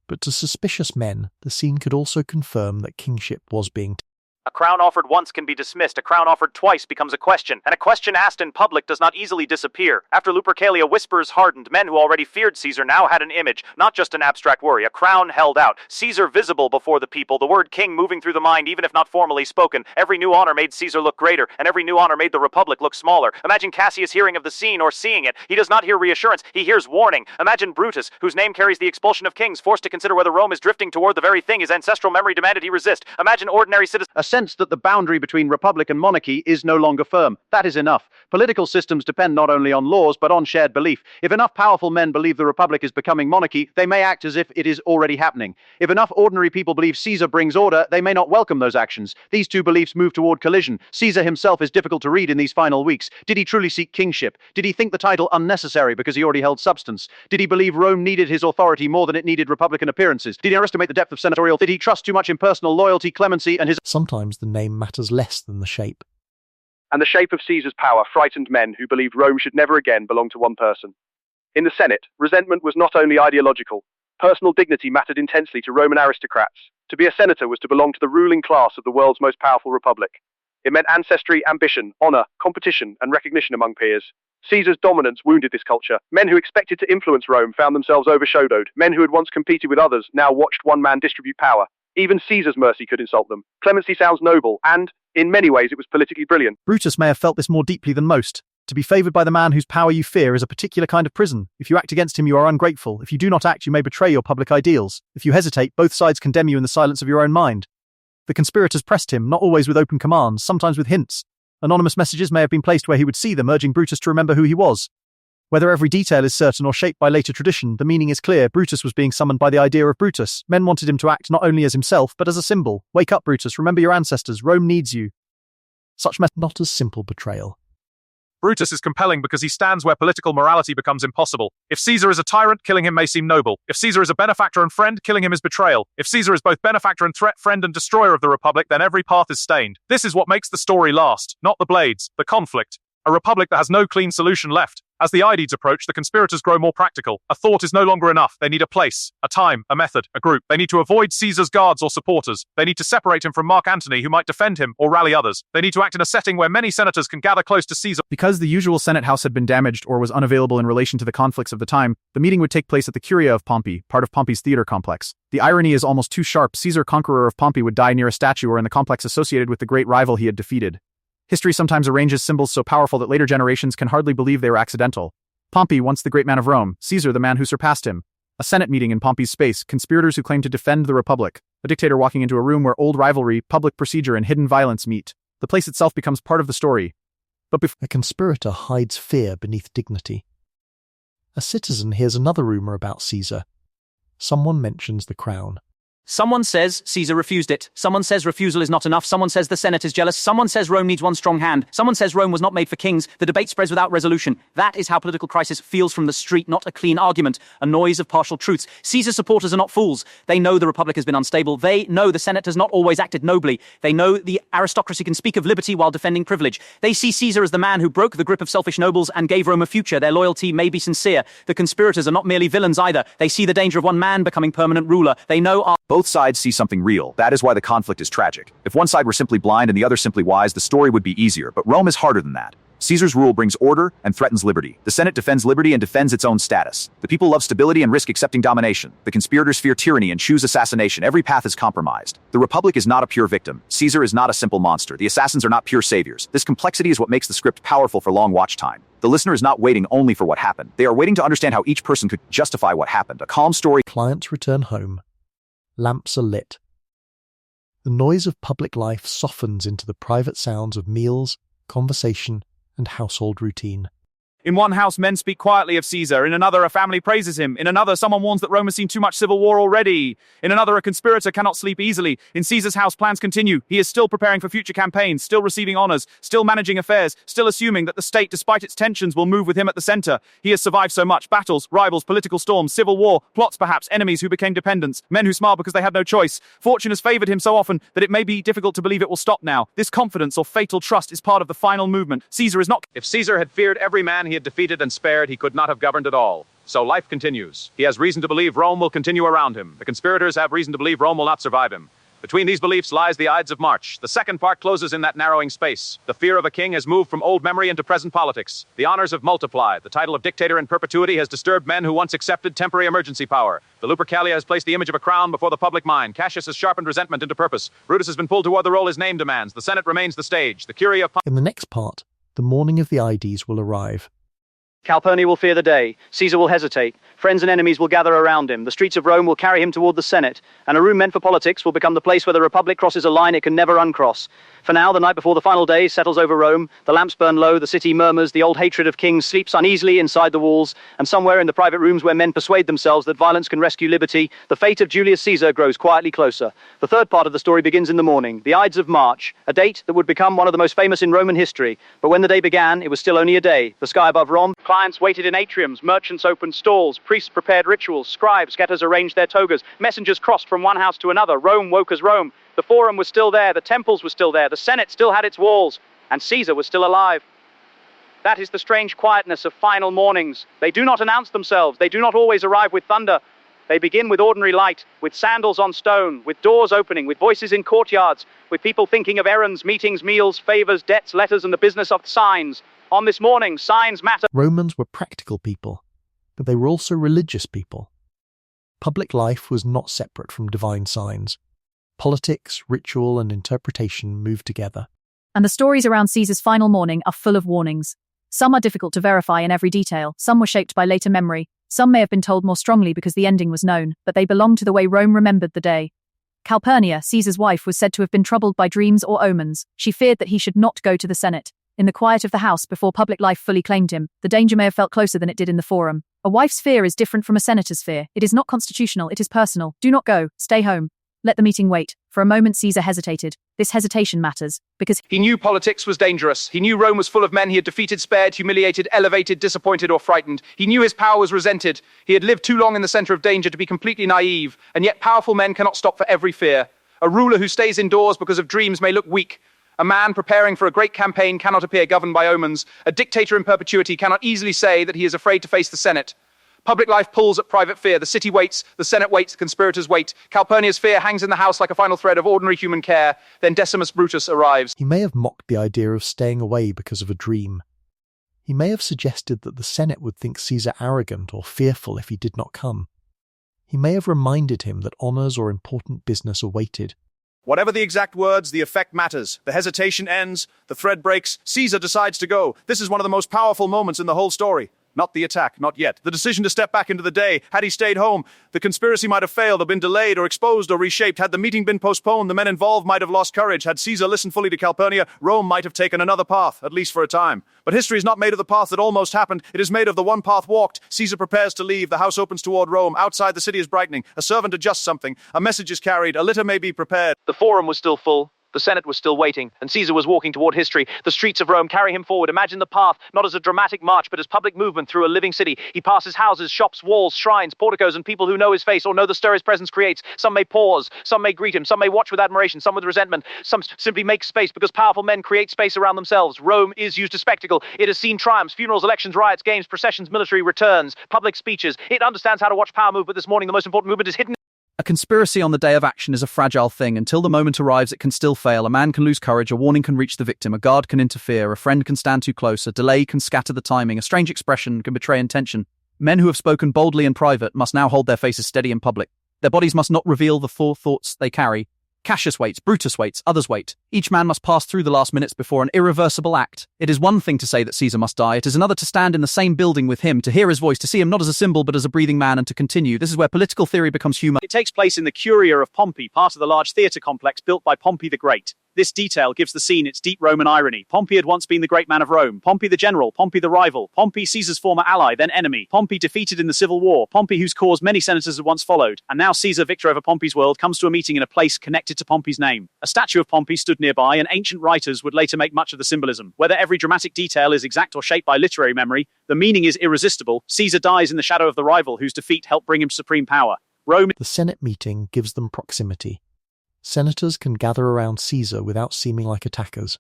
But to suspicious men, the scene could also confirm that kingship was being... A crown offered once can be dismissed, a crown offered twice becomes a question, and a question asked in public does not easily disappear. After Lupercalia whispers hardened, men who already feared Caesar now had an image, not just an abstract worry, a crown held out, Caesar visible before the people, the word king moving through the mind even if not formally spoken. Every new honor made Caesar look greater, and every new honor made the Republic look smaller. Imagine Cassius hearing of the scene or seeing it. He does not hear reassurance, he hears warning. Imagine Brutus, whose name carries the expulsion of kings, forced to consider whether Rome is drifting toward the very thing his ancestral memory demanded he resist. Imagine ordinary citizens... A sense that the boundary between republic and monarchy is no longer firm. That is enough. Political systems depend not only on laws, but on shared belief. If enough powerful men believe the republic is becoming monarchy, they may act as if it is already happening. If enough ordinary people believe Caesar brings order, they may not welcome those actions. These two beliefs move toward collision. Caesar himself is difficult to read in these final weeks. Did he truly seek kingship? Did he think the title unnecessary because he already held substance? Did he believe Rome needed his authority more than it needed republican appearances? Did he underestimate the depth of senatorial? Did he trust too much in personal loyalty, clemency, and his... Sometimes the name matters less than the shape. And the shape of Caesar's power frightened men who believed Rome should never again belong to one person. In the Senate, resentment was not only ideological. Personal dignity mattered intensely to Roman aristocrats. To be a senator was to belong to the ruling class of the world's most powerful republic. It meant ancestry, ambition, honor, competition, and recognition among peers. Caesar's dominance wounded this culture. Men who expected to influence Rome found themselves overshadowed. Men who had once competed with others now watched one man distribute power. Even Caesar's mercy could insult them. Clemency sounds noble, and, in many ways, it was politically brilliant. Brutus may have felt this more deeply than most. To be favored by the man whose power you fear is a particular kind of prison. If you act against him, you are ungrateful. If you do not act, you may betray your public ideals. If you hesitate, both sides condemn you in the silence of your own mind. The conspirators pressed him, not always with open commands, sometimes with hints. Anonymous messages may have been placed where he would see them, urging Brutus to remember who he was. Whether every detail is certain or shaped by later tradition, the meaning is clear. Brutus was being summoned by the idea of Brutus. Men wanted him to act not only as himself, but as a symbol. Wake up, Brutus, remember your ancestors. Rome needs you. Such not as simple betrayal. Brutus is compelling because he stands where political morality becomes impossible. If Caesar is a tyrant, killing him may seem noble. If Caesar is a benefactor and friend, killing him is betrayal. If Caesar is both benefactor and threat, friend and destroyer of the Republic, then every path is stained. This is what makes the story last, not the blades, the conflict. A republic that has no clean solution left. As the Ides approach, the conspirators grow more practical. A thought is no longer enough. They need a place, a time, a method, a group. They need to avoid Caesar's guards or supporters. They need to separate him from Mark Antony, who might defend him or rally others. They need to act in a setting where many senators can gather close to Caesar. Because the usual Senate house had been damaged or was unavailable in relation to the conflicts of the time, the meeting would take place at the Curia of Pompey, part of Pompey's theater complex. The irony is almost too sharp. Caesar, conqueror of Pompey, would die near a statue or in the complex associated with the great rival he had defeated. History sometimes arranges symbols so powerful that later generations can hardly believe they were accidental. Pompey, once the great man of Rome, Caesar, the man who surpassed him. A Senate meeting in Pompey's space, conspirators who claim to defend the Republic. A dictator walking into a room where old rivalry, public procedure, and hidden violence meet. The place itself becomes part of the story. But a conspirator hides fear beneath dignity. A citizen hears another rumor about Caesar. Someone mentions the crown. Someone says Caesar refused it. Someone says refusal is not enough. Someone says the Senate is jealous. Someone says Rome needs one strong hand. Someone says Rome was not made for kings. The debate spreads without resolution. That is how political crisis feels from the street, not a clean argument, a noise of partial truths. Caesar's supporters are not fools. They know the Republic has been unstable. They know the Senate has not always acted nobly. They know the aristocracy can speak of liberty while defending privilege. They see Caesar as the man who broke the grip of selfish nobles and gave Rome a future. Their loyalty may be sincere. The conspirators are not merely villains either. They see the danger of one man becoming permanent ruler. They know both sides see something real. That is why the conflict is tragic. If one side were simply blind and the other simply wise, the story would be easier, but Rome is harder than that. Caesar's rule brings order and threatens liberty. The Senate defends liberty and defends its own status. The people love stability and risk accepting domination. The conspirators fear tyranny and choose assassination. Every path is compromised. The Republic is not a pure victim. Caesar is not a simple monster. The assassins are not pure saviors. This complexity is what makes the script powerful for long watch time. The listener is not waiting only for what happened. They are waiting to understand how each person could justify what happened. A calm story. Clients return home. Lamps are lit. The noise of public life softens into the private sounds of meals, conversation, and household routine. In one house, men speak quietly of Caesar. In another, a family praises him. In another, someone warns that Rome has seen too much civil war already. In another, a conspirator cannot sleep easily. In Caesar's house, plans continue. He is still preparing for future campaigns, still receiving honors, still managing affairs, still assuming that the state, despite its tensions, will move with him at the center. He has survived so much: battles, rivals, political storms, civil war, plots perhaps, enemies who became dependents, men who smile because they had no choice. Fortune has favored him so often that it may be difficult to believe it will stop now. This confidence or fatal trust is part of the final movement. Caesar is not... If Caesar had feared every man he had defeated and spared, he could not have governed at all. So life continues. He has reason to believe Rome will continue around him. The conspirators have reason to believe Rome will not survive him. Between these beliefs lies the Ides of March. The second part closes in that narrowing space. The fear of a king has moved from old memory into present politics. The honors have multiplied. The title of dictator in perpetuity has disturbed men who once accepted temporary emergency power. The Lupercalia has placed the image of a crown before the public mind. Cassius has sharpened resentment into purpose. Brutus has been pulled toward the role his name demands. The Senate remains the stage. The Curia of... In the next part, the morning of the Ides will arrive. Calpurnia will fear the day. Caesar will hesitate. Friends and enemies will gather around him. The streets of Rome will carry him toward the Senate. And a room meant for politics will become the place where the Republic crosses a line it can never uncross. For now, the night before the final day settles over Rome. The lamps burn low, the city murmurs, the old hatred of kings sleeps uneasily inside the walls, and somewhere in the private rooms where men persuade themselves that violence can rescue liberty, the fate of Julius Caesar grows quietly closer. The third part of the story begins in the morning, the Ides of March, a date that would become one of the most famous in Roman history. But when the day began, it was still only a day. The sky above Rome, clients waited in atriums, merchants opened stalls, priests prepared rituals, scribes, getters arranged their togas, messengers crossed from one house to another. Rome woke as Rome. The Forum was still there, the temples were still there, the Senate still had its walls, and Caesar was still alive. That is the strange quietness of final mornings. They do not announce themselves, they do not always arrive with thunder. They begin with ordinary light, with sandals on stone, with doors opening, with voices in courtyards, with people thinking of errands, meetings, meals, favors, debts, letters, and the business of signs. On this morning, signs matter. Romans were practical people, but they were also religious people. Public life was not separate from divine signs. Politics, ritual, and interpretation moved together. And the stories around Caesar's final morning are full of warnings. Some are difficult to verify in every detail, some were shaped by later memory, some may have been told more strongly because the ending was known, but they belong to the way Rome remembered the day. Calpurnia, Caesar's wife, was said to have been troubled by dreams or omens. She feared that he should not go to the Senate. In the quiet of the house before public life fully claimed him, the danger may have felt closer than it did in the forum. A wife's fear is different from a senator's fear. It is not constitutional, it is personal. Do not go, stay home. Let the meeting wait. For a moment Caesar hesitated. This hesitation matters, because he knew politics was dangerous. He knew Rome was full of men he had defeated, spared, humiliated, elevated, disappointed, or frightened. He knew his power was resented. He had lived too long in the center of danger to be completely naive, and yet powerful men cannot stop for every fear. A ruler who stays indoors because of dreams may look weak. A man preparing for a great campaign cannot appear governed by omens. A dictator in perpetuity cannot easily say that he is afraid to face the Senate. Public life pulls at private fear. The city waits, the Senate waits, the conspirators wait. Calpurnia's fear hangs in the house like a final thread of ordinary human care. Then Decimus Brutus arrives. He may have mocked the idea of staying away because of a dream. He may have suggested that the Senate would think Caesar arrogant or fearful if he did not come. He may have reminded him that honours or important business awaited. Whatever the exact words, the effect matters. The hesitation ends, the thread breaks, Caesar decides to go. This is one of the most powerful moments in the whole story. Not the attack, not yet. The decision to step back into the day. Had he stayed home, the conspiracy might have failed or been delayed or exposed or reshaped. Had the meeting been postponed, the men involved might have lost courage. Had Caesar listened fully to Calpurnia, Rome might have taken another path, at least for a time. But history is not made of the path that almost happened. It is made of the one path walked. Caesar prepares to leave. The house opens toward Rome. Outside, the city is brightening. A servant adjusts something. A message is carried. A litter may be prepared. The forum was still full. The Senate was still waiting, and Caesar was walking toward history. The streets of Rome carry him forward. Imagine the path, not as a dramatic march, but as public movement through a living city. He passes houses, shops, walls, shrines, porticos, and people who know his face or know the stir his presence creates. Some may pause, some may greet him, some may watch with admiration, some with resentment, some simply make space because powerful men create space around themselves. Rome is used to spectacle. It has seen triumphs, funerals, elections, riots, games, processions, military returns, public speeches. It understands how to watch power move, but this morning the most important movement is hidden. A conspiracy on the day of action is a fragile thing. Until the moment arrives, it can still fail. A man can lose courage, a warning can reach the victim, a guard can interfere, a friend can stand too close, a delay can scatter the timing, a strange expression can betray intention. Men who have spoken boldly in private must now hold their faces steady in public. Their bodies must not reveal the thoughts they carry. Cassius waits, Brutus waits, others wait. Each man must pass through the last minutes before an irreversible act. It is one thing to say that Caesar must die. It is another to stand in the same building with him, to hear his voice, to see him not as a symbol but as a breathing man, and to continue. This is where political theory becomes human. It takes place in the Curia of Pompey, part of the large theatre complex built by Pompey the Great. This detail gives the scene its deep Roman irony. Pompey had once been the great man of Rome. Pompey the general. Pompey the rival. Pompey, Caesar's former ally, then enemy. Pompey defeated in the civil war. Pompey whose cause many senators had once followed. And now Caesar, victor over Pompey's world, comes to a meeting in a place connected to Pompey's name. A statue of Pompey stood nearby, and ancient writers would later make much of the symbolism. Whether every dramatic detail is exact or shaped by literary memory, the meaning is irresistible. Caesar dies in the shadow of the rival whose defeat helped bring him to supreme power. Rome. The Senate meeting gives them proximity. Senators can gather around Caesar without seeming like attackers.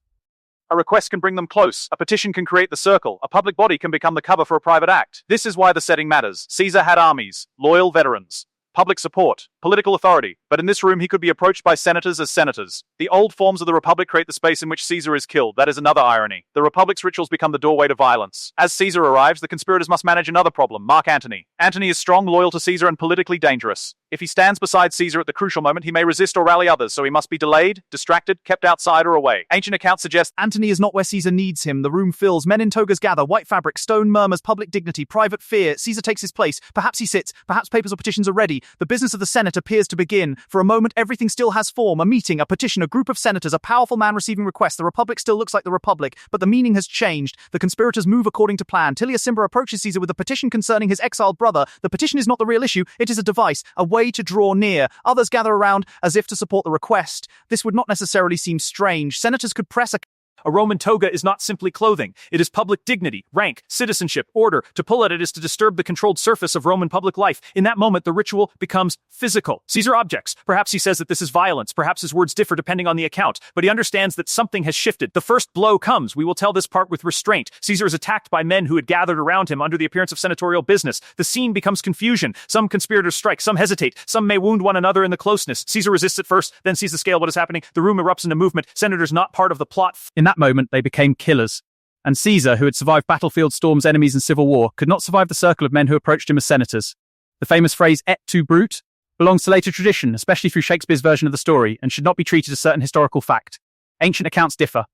A request can bring them close. A petition can create the circle. A public body can become the cover for a private act. This is why the setting matters. Caesar had armies, loyal veterans, public support, political authority, but in this room he could be approached by senators as senators. The old forms of the Republic create the space in which Caesar is killed. That is another irony. The Republic's rituals become the doorway to violence. As Caesar arrives, the conspirators must manage another problem, Mark Antony. Antony is strong, loyal to Caesar, and politically dangerous. If he stands beside Caesar at the crucial moment, he may resist or rally others, so he must be delayed, distracted, kept outside or away. Ancient accounts suggest Antony is not where Caesar needs him. The room fills. Men in togas gather. White fabric, stone murmurs, public dignity, private fear. Caesar takes his place. Perhaps he sits. Perhaps papers or petitions are ready. The business of the Senate appears to begin. For a moment, everything still has form. A meeting, a petition, a group of senators, a powerful man receiving requests. The Republic still looks like the Republic, but the meaning has changed. The conspirators move according to plan. Tullius Cimber approaches Caesar with a petition concerning his exiled brother. The petition is not the real issue. It is a device, a way to draw near. Others gather around as if to support the request. This would not necessarily seem strange. Senators could press a A Roman toga is not simply clothing. It is public dignity, rank, citizenship, order. To pull at it is to disturb the controlled surface of Roman public life. In that moment, the ritual becomes physical. Caesar objects. Perhaps he says that this is violence. Perhaps his words differ depending on the account. But he understands that something has shifted. The first blow comes. We will tell this part with restraint. Caesar is attacked by men who had gathered around him under the appearance of senatorial business. The scene becomes confusion. Some conspirators strike. Some hesitate. Some may wound one another in the closeness. Caesar resists at first, then sees the scale of what is happening. The room erupts into movement. Senators not part of the plot. In that moment, they became killers. And Caesar, who had survived battlefield storms, enemies, and civil war, could not survive the circle of men who approached him as senators. The famous phrase, et tu, Brute, belongs to later tradition, especially through Shakespeare's version of the story, and should not be treated as certain historical fact. Ancient accounts differ.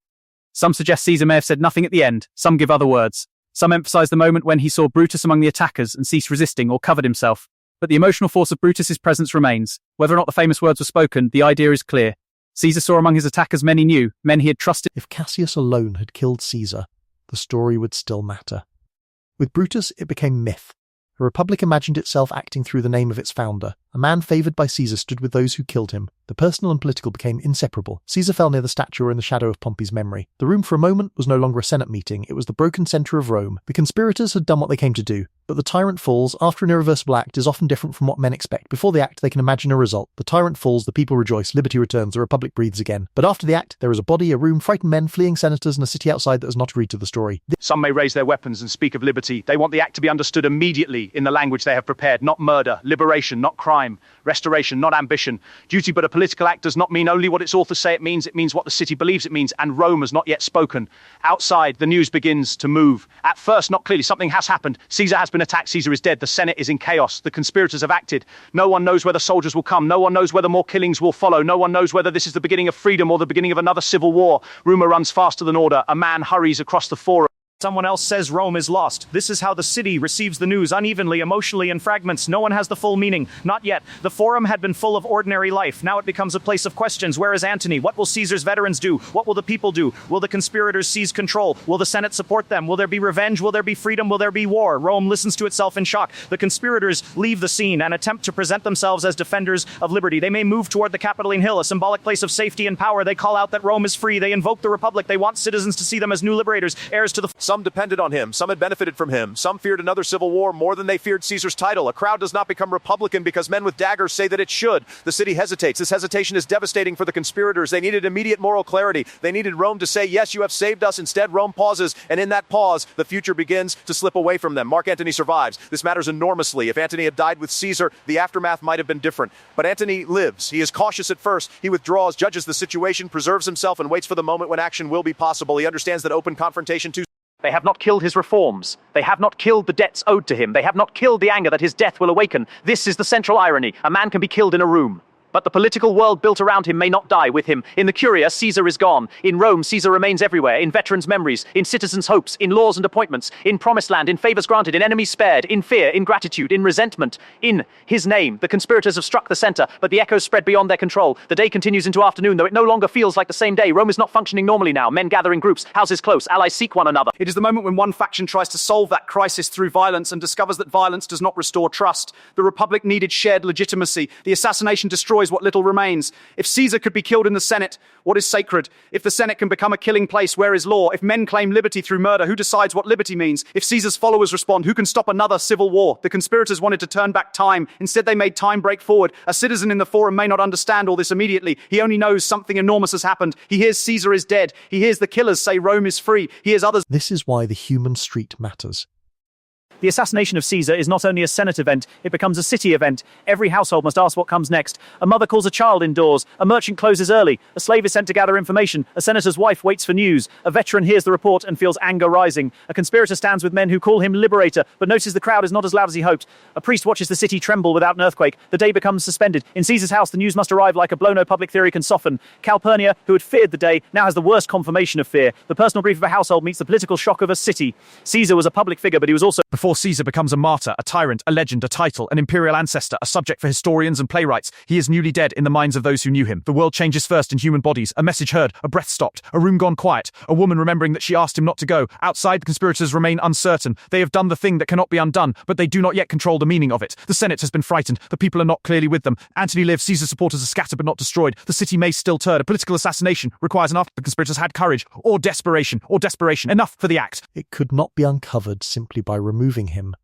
Some suggest Caesar may have said nothing at the end, some give other words. Some emphasize the moment when he saw Brutus among the attackers and ceased resisting or covered himself. But the emotional force of Brutus's presence remains. Whether or not the famous words were spoken, the idea is clear. Caesar saw among his attackers men he knew, men he had trusted. If Cassius alone had killed Caesar, the story would still matter. With Brutus, it became myth. The Republic imagined itself acting through the name of its founder. A man favoured by Caesar stood with those who killed him. The personal and political became inseparable. Caesar fell near the statue or in the shadow of Pompey's memory. The room for a moment was no longer a Senate meeting, it was the broken centre of Rome. The conspirators had done what they came to do, but the tyrant falls after an irreversible act is often different from what men expect. Before the act, they can imagine a result. The tyrant falls, the people rejoice, liberty returns, the Republic breathes again. But after the act, there is a body, a room, frightened men, fleeing senators, and a city outside that has not agreed to the story. Some may raise their weapons and speak of liberty. They want the act to be understood immediately in the language they have prepared. Not murder, liberation, not crime, restoration, not ambition. Duty but a political act does not mean only what its authors say it means what the city believes it means, and Rome has not yet spoken. Outside, the news begins to move. At first, not clearly, something has happened. Caesar has been attacked, Caesar is dead, the Senate is in chaos, the conspirators have acted. No one knows whether soldiers will come, no one knows whether more killings will follow, no one knows whether this is the beginning of freedom or the beginning of another civil war. Rumour runs faster than order, a man hurries across the forum. Someone else says Rome is lost. This is how the city receives the news, unevenly, emotionally, in fragments. No one has the full meaning. Not yet. The forum had been full of ordinary life. Now it becomes a place of questions. Where is Antony? What will Caesar's veterans do? What will the people do? Will the conspirators seize control? Will the Senate support them? Will there be revenge? Will there be freedom? Will there be war? Rome listens to itself in shock. The conspirators leave the scene and attempt to present themselves as defenders of liberty. They may move toward the Capitoline Hill, a symbolic place of safety and power. They call out that Rome is free. They invoke the Republic. They want citizens to see them as new liberators, heirs to the... Some depended on him. Some had benefited from him. Some feared another civil war more than they feared Caesar's title. A crowd does not become Republican because men with daggers say that it should. The city hesitates. This hesitation is devastating for the conspirators. They needed immediate moral clarity. They needed Rome to say, yes, you have saved us. Instead, Rome pauses, and in that pause, the future begins to slip away from them. Mark Antony survives. This matters enormously. If Antony had died with Caesar, the aftermath might have been different. But Antony lives. He is cautious at first. He withdraws, judges the situation, preserves himself, and waits for the moment when action will be possible. He understands that open confrontation too... They have not killed his reforms. They have not killed the debts owed to him. They have not killed the anger that his death will awaken. This is the central irony. A man can be killed in a room. But the political world built around him may not die with him. In the Curia, Caesar is gone. In Rome, Caesar remains everywhere, in veterans' memories, in citizens' hopes, in laws and appointments, in promised land, in favors granted, in enemies spared, in fear, in gratitude, in resentment. In his name, the conspirators have struck the center, but the echoes spread beyond their control. The day continues into afternoon, though it no longer feels like the same day. Rome is not functioning normally now. Men gather in groups, houses close, allies seek one another. It is the moment when one faction tries to solve that crisis through violence and discovers that violence does not restore trust. The Republic needed shared legitimacy. The assassination destroys what little remains. If Caesar could be killed in the Senate, what is sacred? If the Senate can become a killing place, where is law? If men claim liberty through murder, who decides what liberty means? If Caesar's followers respond, who can stop another civil war? The conspirators wanted to turn back time. Instead, they made time break forward. A citizen in the forum may not understand all this immediately. He only knows something enormous has happened. He hears Caesar is dead. He hears the killers say Rome is free. He hears others... This is why the human street matters. The assassination of Caesar is not only a Senate event, it becomes a city event. Every household must ask what comes next. A mother calls a child indoors. A merchant closes early. A slave is sent to gather information. A senator's wife waits for news. A veteran hears the report and feels anger rising. A conspirator stands with men who call him liberator, but notices the crowd is not as loud as he hoped. A priest watches the city tremble without an earthquake. The day becomes suspended. In Caesar's house, the news must arrive like a blow no public theory can soften. Calpurnia, who had feared the day, now has the worst confirmation of fear. The personal grief of a household meets the political shock of a city. Caesar was a public figure, but he was also... Before Before Caesar becomes a martyr, a tyrant, a legend, a title, an imperial ancestor, a subject for historians and playwrights, he is newly dead in the minds of those who knew him. The world changes first in human bodies, a message heard, a breath stopped, a room gone quiet, a woman remembering that she asked him not to go. Outside, the conspirators remain uncertain. They have done the thing that cannot be undone, but they do not yet control the meaning of it. The Senate has been frightened. The people are not clearly with them. Antony lives. Caesar's supporters are scattered but not destroyed. The city may still turn. A political assassination requires an after. The conspirators had courage, or desperation, enough for the act. It could not be uncovered simply by removing him.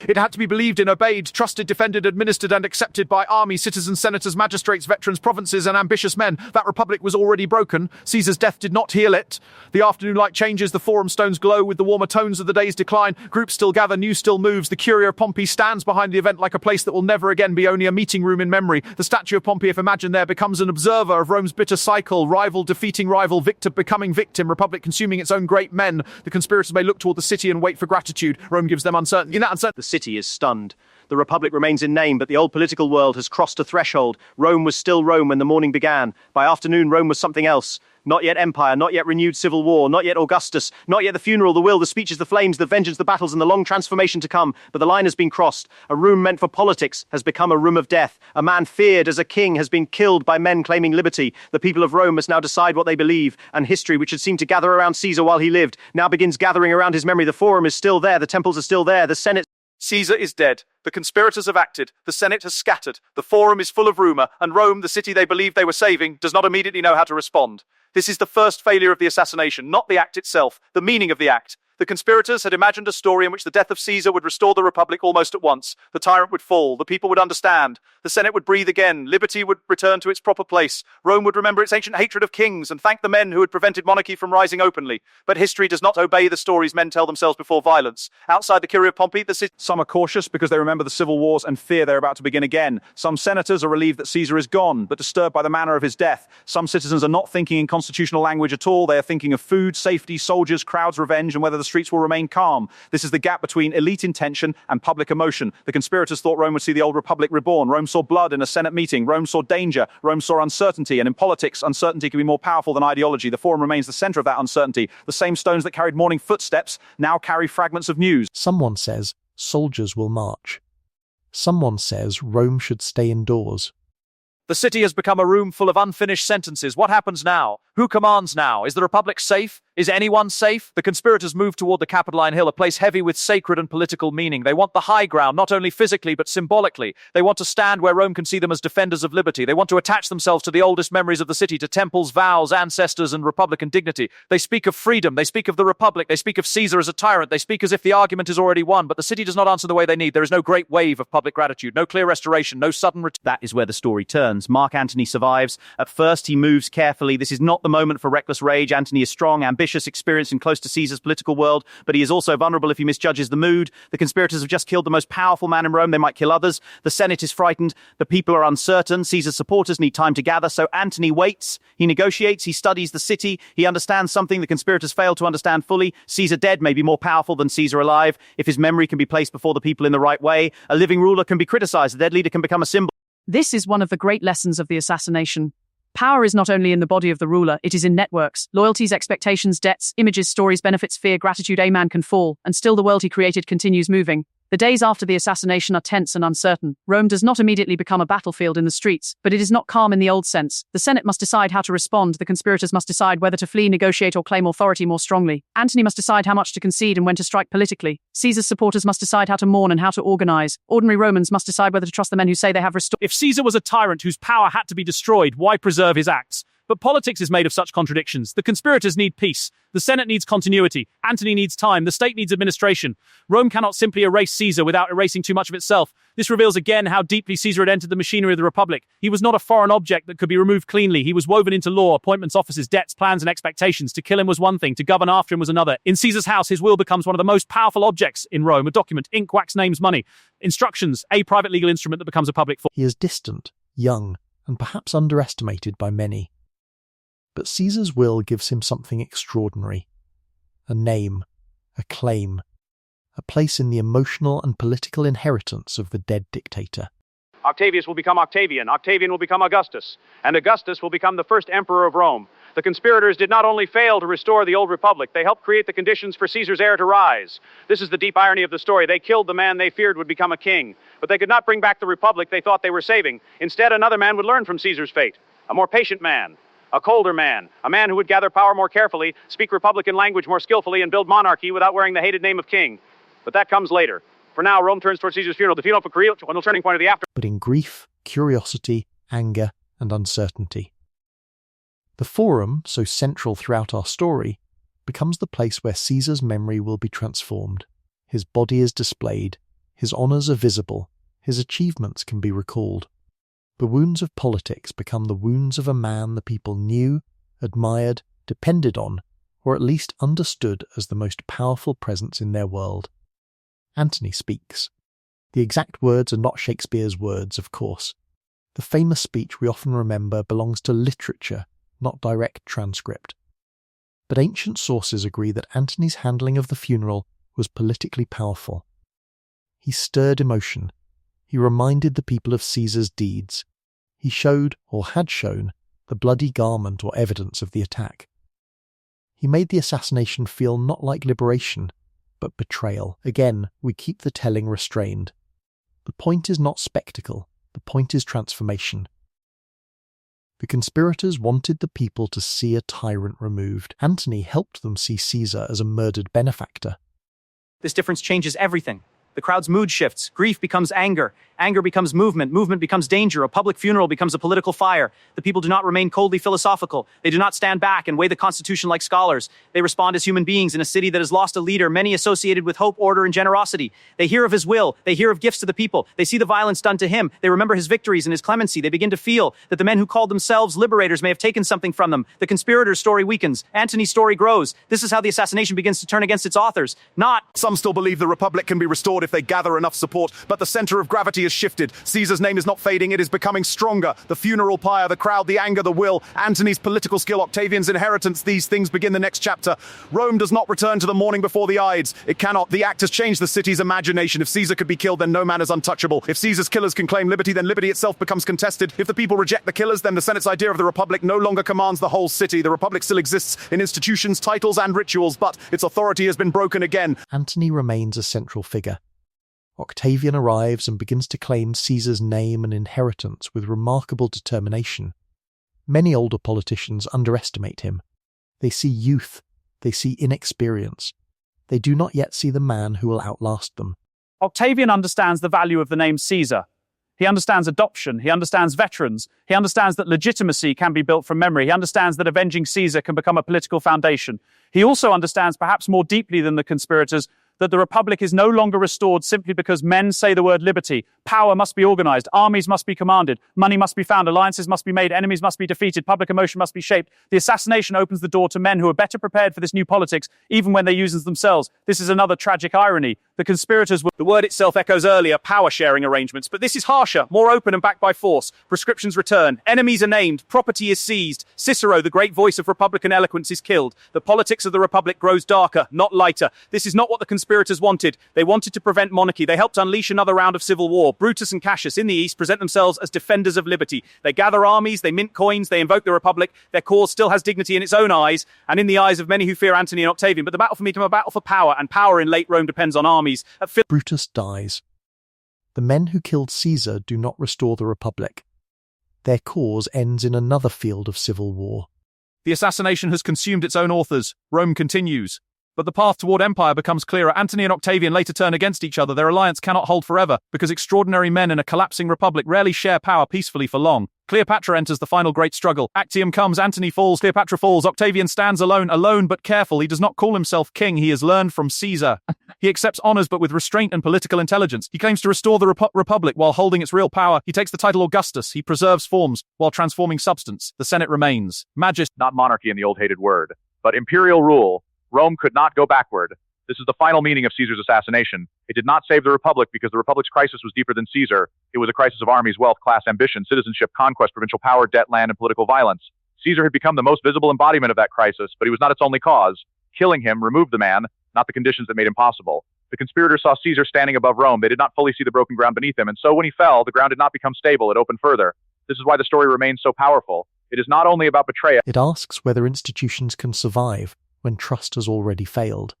It had to be believed in, obeyed, trusted, defended, administered, and accepted by armies, citizens, senators, magistrates, veterans, provinces, and ambitious men. That republic was already broken. Caesar's death did not heal it. The afternoon light changes, the forum stones glow with the warmer tones of the day's decline. Groups still gather, news still moves. The Curia of Pompey stands behind the event like a place that will never again be only a meeting room in memory. The statue of Pompey, if imagined there, becomes an observer of Rome's bitter cycle. Rival defeating rival, victor becoming victim, republic consuming its own great men. The conspirators may look toward the city and wait for gratitude. Rome gives them uncertainty. In that uncertainty, The city is stunned. The Republic remains in name, but the old political world has crossed a threshold. Rome was still Rome when the morning began. By afternoon, Rome was something else. Not yet empire, not yet renewed civil war, not yet Augustus, not yet the funeral, the will, the speeches, the flames, the vengeance, the battles, and the long transformation to come. But the line has been crossed. A room meant for politics has become a room of death. A man feared as a king has been killed by men claiming liberty. The people of Rome must now decide what they believe. And history, which had seemed to gather around Caesar while he lived, now begins gathering around his memory. The forum is still there. The temples are still there. The Senate... Caesar is dead. The conspirators have acted. The Senate has scattered. The forum is full of rumor, and Rome, the city they believed they were saving, does not immediately know how to respond. This is the first failure of the assassination, not the act itself, the meaning of the act. The conspirators had imagined a story in which the death of Caesar would restore the Republic almost at once. The tyrant would fall, the people would understand, the Senate would breathe again, liberty would return to its proper place, Rome would remember its ancient hatred of kings and thank the men who had prevented monarchy from rising openly. But history does not obey the stories men tell themselves before violence. Outside the Curia of Pompey, the city... Some are cautious because they remember the civil wars and fear they're about to begin again. Some senators are relieved that Caesar is gone, but disturbed by the manner of his death. Some citizens are not thinking in constitutional language at all. They are thinking of food, safety, soldiers, crowds, revenge, and whether the streets will remain calm. This is the gap between elite intention and public emotion. The conspirators thought Rome would see the old republic reborn. Rome saw blood in a Senate meeting. Rome saw danger. Rome saw uncertainty. And in politics, uncertainty can be more powerful than ideology. The forum remains the center of that uncertainty. The same stones that carried morning footsteps now carry fragments of news. Someone says soldiers will march. Someone says Rome should stay indoors. The city has become a room full of unfinished sentences. What happens now? Who commands now? Is the Republic safe? Is anyone safe? The conspirators move toward the Capitoline Hill, a place heavy with sacred and political meaning. They want the high ground, not only physically, but symbolically. They want to stand where Rome can see them as defenders of liberty. They want to attach themselves to the oldest memories of the city, to temples, vows, ancestors, and Republican dignity. They speak of freedom. They speak of the Republic. They speak of Caesar as a tyrant. They speak as if the argument is already won, but the city does not answer the way they need. There is no great wave of public gratitude, no clear restoration, no sudden return. That is where the story turns. Mark Antony survives. At first, he moves carefully. This is not the moment for reckless rage. Antony is strong, ambitious, experienced, and close to Caesar's political world, but he is also vulnerable if he misjudges the mood. The conspirators have just killed the most powerful man in Rome. They might kill others. The Senate is frightened. The people are uncertain. Caesar's supporters need time to gather, so Antony waits. He negotiates. He studies the city. He understands something the conspirators fail to understand fully. Caesar dead may be more powerful than Caesar alive. If his memory can be placed before the people in the right way, a living ruler can be criticized. A dead leader can become a symbol. This is one of the great lessons of the assassination. Power is not only in the body of the ruler, it is in networks. Loyalties, expectations, debts, images, stories, benefits, fear, gratitude. A man can fall, and still the world he created continues moving. The days after the assassination are tense and uncertain. Rome does not immediately become a battlefield in the streets, but it is not calm in the old sense. The Senate must decide how to respond. The conspirators must decide whether to flee, negotiate, or claim authority more strongly. Antony must decide how much to concede and when to strike politically. Caesar's supporters must decide how to mourn and how to organize. Ordinary Romans must decide whether to trust the men who say they have restored. If Caesar was a tyrant whose power had to be destroyed, why preserve his acts? But politics is made of such contradictions. The conspirators need peace. The Senate needs continuity. Antony needs time. The state needs administration. Rome cannot simply erase Caesar without erasing too much of itself. This reveals again how deeply Caesar had entered the machinery of the Republic. He was not a foreign object that could be removed cleanly. He was woven into law, appointments, offices, debts, plans, and expectations. To kill him was one thing. To govern after him was another. In Caesar's house, his will becomes one of the most powerful objects in Rome. A document, ink, wax, names, money. Instructions, a private legal instrument that becomes a public form. He is distant, young, and perhaps underestimated by many. But Caesar's will gives him something extraordinary. A name, a claim, a place in the emotional and political inheritance of the dead dictator. Octavius will become Octavian. Octavian will become Augustus. And Augustus will become the first emperor of Rome. The conspirators did not only fail to restore the old republic, they helped create the conditions for Caesar's heir to rise. This is the deep irony of the story. They killed the man they feared would become a king, but they could not bring back the republic they thought they were saving. Instead, another man would learn from Caesar's fate, a more patient man, a colder man, a man who would gather power more carefully, speak Republican language more skillfully, and build monarchy without wearing the hated name of king. But that comes later. For now, Rome turns towards Caesar's funeral, the funeral for Career, a turning point of the after. But in grief, curiosity, anger, and uncertainty. The Forum, so central throughout our story, becomes the place where Caesar's memory will be transformed. His body is displayed, his honours are visible, his achievements can be recalled. The wounds of politics become the wounds of a man the people knew, admired, depended on, or at least understood as the most powerful presence in their world. Antony speaks. The exact words are not Shakespeare's words, of course. The famous speech we often remember belongs to literature, not direct transcript. But ancient sources agree that Antony's handling of the funeral was politically powerful. He stirred emotion. He reminded the people of Caesar's deeds. He showed, or had shown, the bloody garment or evidence of the attack. He made the assassination feel not like liberation, but betrayal. Again, we keep the telling restrained. The point is not spectacle, the point is transformation. The conspirators wanted the people to see a tyrant removed. Antony helped them see Caesar as a murdered benefactor. This difference changes everything. The crowd's mood shifts. Grief becomes anger. Anger becomes movement. Movement becomes danger. A public funeral becomes a political fire. The people do not remain coldly philosophical. They do not stand back and weigh the Constitution like scholars. They respond as human beings in a city that has lost a leader, many associated with hope, order, and generosity. They hear of his will. They hear of gifts to the people. They see the violence done to him. They remember his victories and his clemency. They begin to feel that the men who called themselves liberators may have taken something from them. The conspirator's story weakens. Antony's story grows. This is how the assassination begins to turn against its authors. Some still believe the Republic can be restored if they gather enough support, but the center of gravity has shifted. Caesar's name is not fading, it is becoming stronger. The funeral pyre, the crowd, the anger, the will, Antony's political skill, Octavian's inheritance, these things begin the next chapter. Rome does not return to the morning before the Ides. It cannot. The act has changed the city's imagination. If Caesar could be killed, then no man is untouchable. If Caesar's killers can claim liberty, then liberty itself becomes contested. If the people reject the killers, then the Senate's idea of the Republic no longer commands the whole city. The Republic still exists in institutions, titles, and rituals, but its authority has been broken again. Antony remains a central figure. Octavian arrives and begins to claim Caesar's name and inheritance with remarkable determination. Many older politicians underestimate him. They see youth, they see inexperience. They do not yet see the man who will outlast them. Octavian understands the value of the name Caesar. He understands adoption, he understands veterans, he understands that legitimacy can be built from memory, he understands that avenging Caesar can become a political foundation. He also understands, perhaps more deeply than the conspirators, that the Republic is no longer restored simply because men say the word liberty. Power must be organized, armies must be commanded, money must be found, alliances must be made, enemies must be defeated, public emotion must be shaped. The assassination opens the door to men who are better prepared for this new politics, even when they use it themselves. This is another tragic irony. The conspirators were... The word itself echoes earlier power-sharing arrangements, but this is harsher, more open and backed by force. Prescriptions return, enemies are named, property is seized. Cicero, the great voice of Republican eloquence, is killed. The politics of the Republic grows darker, not lighter. This is not what the conspirators wanted. They wanted to prevent monarchy. They helped unleash another round of civil war. Brutus and Cassius in the East present themselves as defenders of liberty. They gather armies, they mint coins, they invoke the Republic. Their cause still has dignity in its own eyes, and in the eyes of many who fear Antony and Octavian. But the battle for me became a battle for power, and power in late Rome depends on armies. Brutus dies. The men who killed Caesar do not restore the Republic. Their cause ends in another field of civil war. The assassination has consumed its own authors. Rome continues. But the path toward empire becomes clearer. Antony and Octavian later turn against each other. Their alliance cannot hold forever, because extraordinary men in a collapsing republic rarely share power peacefully for long. Cleopatra enters the final great struggle. Actium comes, Antony falls, Cleopatra falls, Octavian stands alone but careful. He does not call himself king, he has learned from Caesar. He accepts honors but with restraint and political intelligence. He claims to restore the republic while holding its real power. He takes the title Augustus. He preserves forms while transforming substance. The Senate remains. Not monarchy in the old hated word, but imperial rule. Rome could not go backward. This is the final meaning of Caesar's assassination. It did not save the Republic because the Republic's crisis was deeper than Caesar. It was a crisis of armies, wealth, class, ambition, citizenship, conquest, provincial power, debt, land, and political violence. Caesar had become the most visible embodiment of that crisis, but he was not its only cause. Killing him removed the man, not the conditions that made him possible. The conspirators saw Caesar standing above Rome. They did not fully see the broken ground beneath him, and so when he fell, the ground did not become stable, it opened further. This is why the story remains so powerful. It is not only about betrayal. It asks whether institutions can survive when trust has already failed.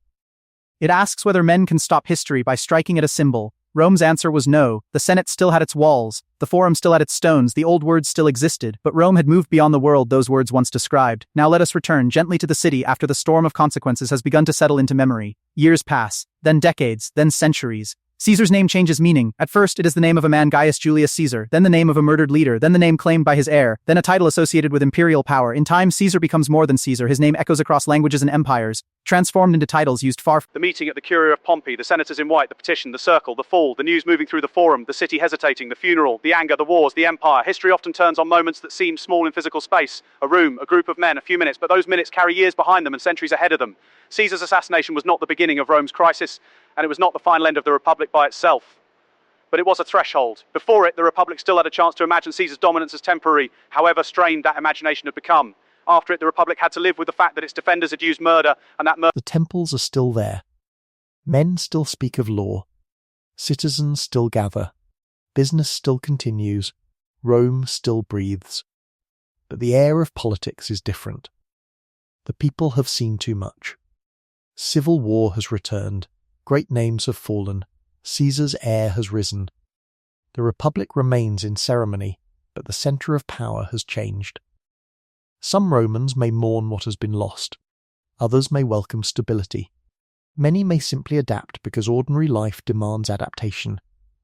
It asks whether men can stop history by striking at a symbol. Rome's answer was no. The Senate still had its walls, the Forum still had its stones, the old words still existed, but Rome had moved beyond the world those words once described. Now let us return gently to the city after the storm of consequences has begun to settle into memory. Years pass, then decades, then centuries. Caesar's name changes meaning. At first, it is the name of a man, Gaius Julius Caesar, then the name of a murdered leader, then the name claimed by his heir, then a title associated with imperial power. In time, Caesar becomes more than Caesar. His name echoes across languages and empires, transformed into titles used far from The meeting at the Curia of Pompey, the senators in white, the petition, the circle, the fall, the news moving through the forum, the city hesitating, the funeral, the anger, the wars, the empire. History often turns on moments that seem small in physical space. A room, a group of men, a few minutes, but those minutes carry years behind them and centuries ahead of them. Caesar's assassination was not the beginning of Rome's crisis, and it was not the final end of the Republic by itself. But it was a threshold. Before it, the Republic still had a chance to imagine Caesar's dominance as temporary, however strained that imagination had become. After it, the Republic had to live with the fact that its defenders had used murder, and that murder... The temples are still there. Men still speak of law. Citizens still gather. Business still continues. Rome still breathes. But the air of politics is different. The people have seen too much. Civil war has returned. Great names have fallen. Caesar's heir has risen. The Republic remains in ceremony, but the centre of power has changed. Some Romans may mourn what has been lost. Others may welcome stability. Many may simply adapt because ordinary life demands adaptation.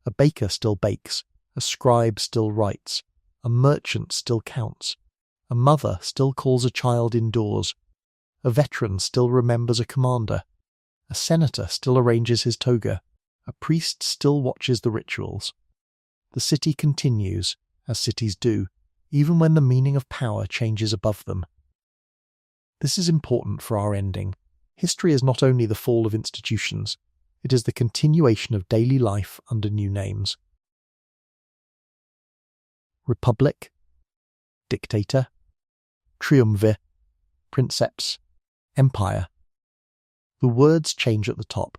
A baker still bakes. A scribe still writes. A merchant still counts. A mother still calls a child indoors. A veteran still remembers a commander. A senator still arranges his toga. A priest still watches the rituals. The city continues, as cities do, even when the meaning of power changes above them. This is important for our ending. History is not only the fall of institutions, it is the continuation of daily life under new names. Republic, dictator, triumvir, princeps, empire. The words change at the top.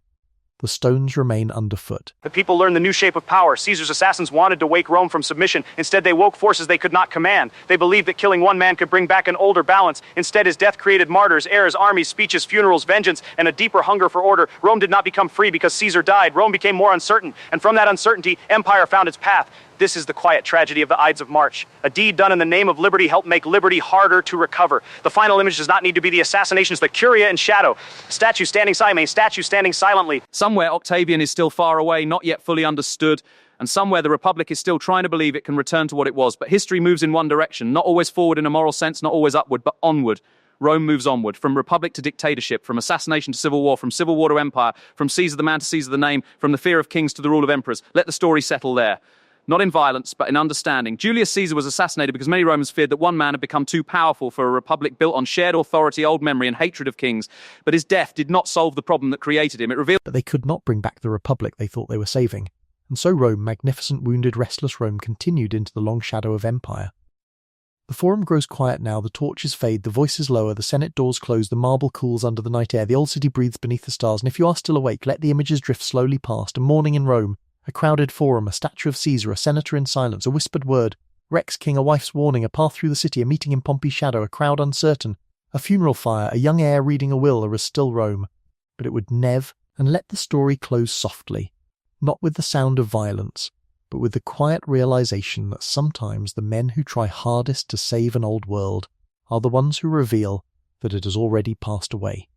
The stones remain underfoot. The people learned the new shape of power. Caesar's assassins wanted to wake Rome from submission. Instead, they woke forces they could not command. They believed that killing one man could bring back an older balance. Instead, his death created martyrs, heirs, armies, speeches, funerals, vengeance, and a deeper hunger for order. Rome did not become free because Caesar died. Rome became more uncertain. And from that uncertainty, empire found its path. This is the quiet tragedy of the Ides of March. A deed done in the name of liberty helped make liberty harder to recover. The final image does not need to be the assassinations, the curia in shadow. Statue standing silently. Somewhere Octavian is still far away, not yet fully understood, and somewhere the Republic is still trying to believe it can return to what it was. But history moves in one direction, not always forward in a moral sense, not always upward, but onward. Rome moves onward, from republic to dictatorship, from assassination to civil war, from civil war to empire, from Caesar the man to Caesar the name, from the fear of kings to the rule of emperors. Let the story settle there. Not in violence, but in understanding. Julius Caesar was assassinated because many Romans feared that one man had become too powerful for a republic built on shared authority, old memory, and hatred of kings. But his death did not solve the problem that created him. It revealed But they could not bring back the republic they thought they were saving. And so Rome, magnificent, wounded, restless Rome, continued into the long shadow of empire. The forum grows quiet now, the torches fade, the voices lower, the Senate doors close, the marble cools under the night air, the old city breathes beneath the stars, and if you are still awake, let the images drift slowly past. A morning in Rome, a crowded forum, a statue of Caesar, a senator in silence, a whispered word, Rex King, a wife's warning, a path through the city, a meeting in Pompey's shadow, a crowd uncertain, a funeral fire, a young heir reading a will, a still Rome. But it would never, and let the story close softly, not with the sound of violence, but with the quiet realization that sometimes the men who try hardest to save an old world are the ones who reveal that it has already passed away.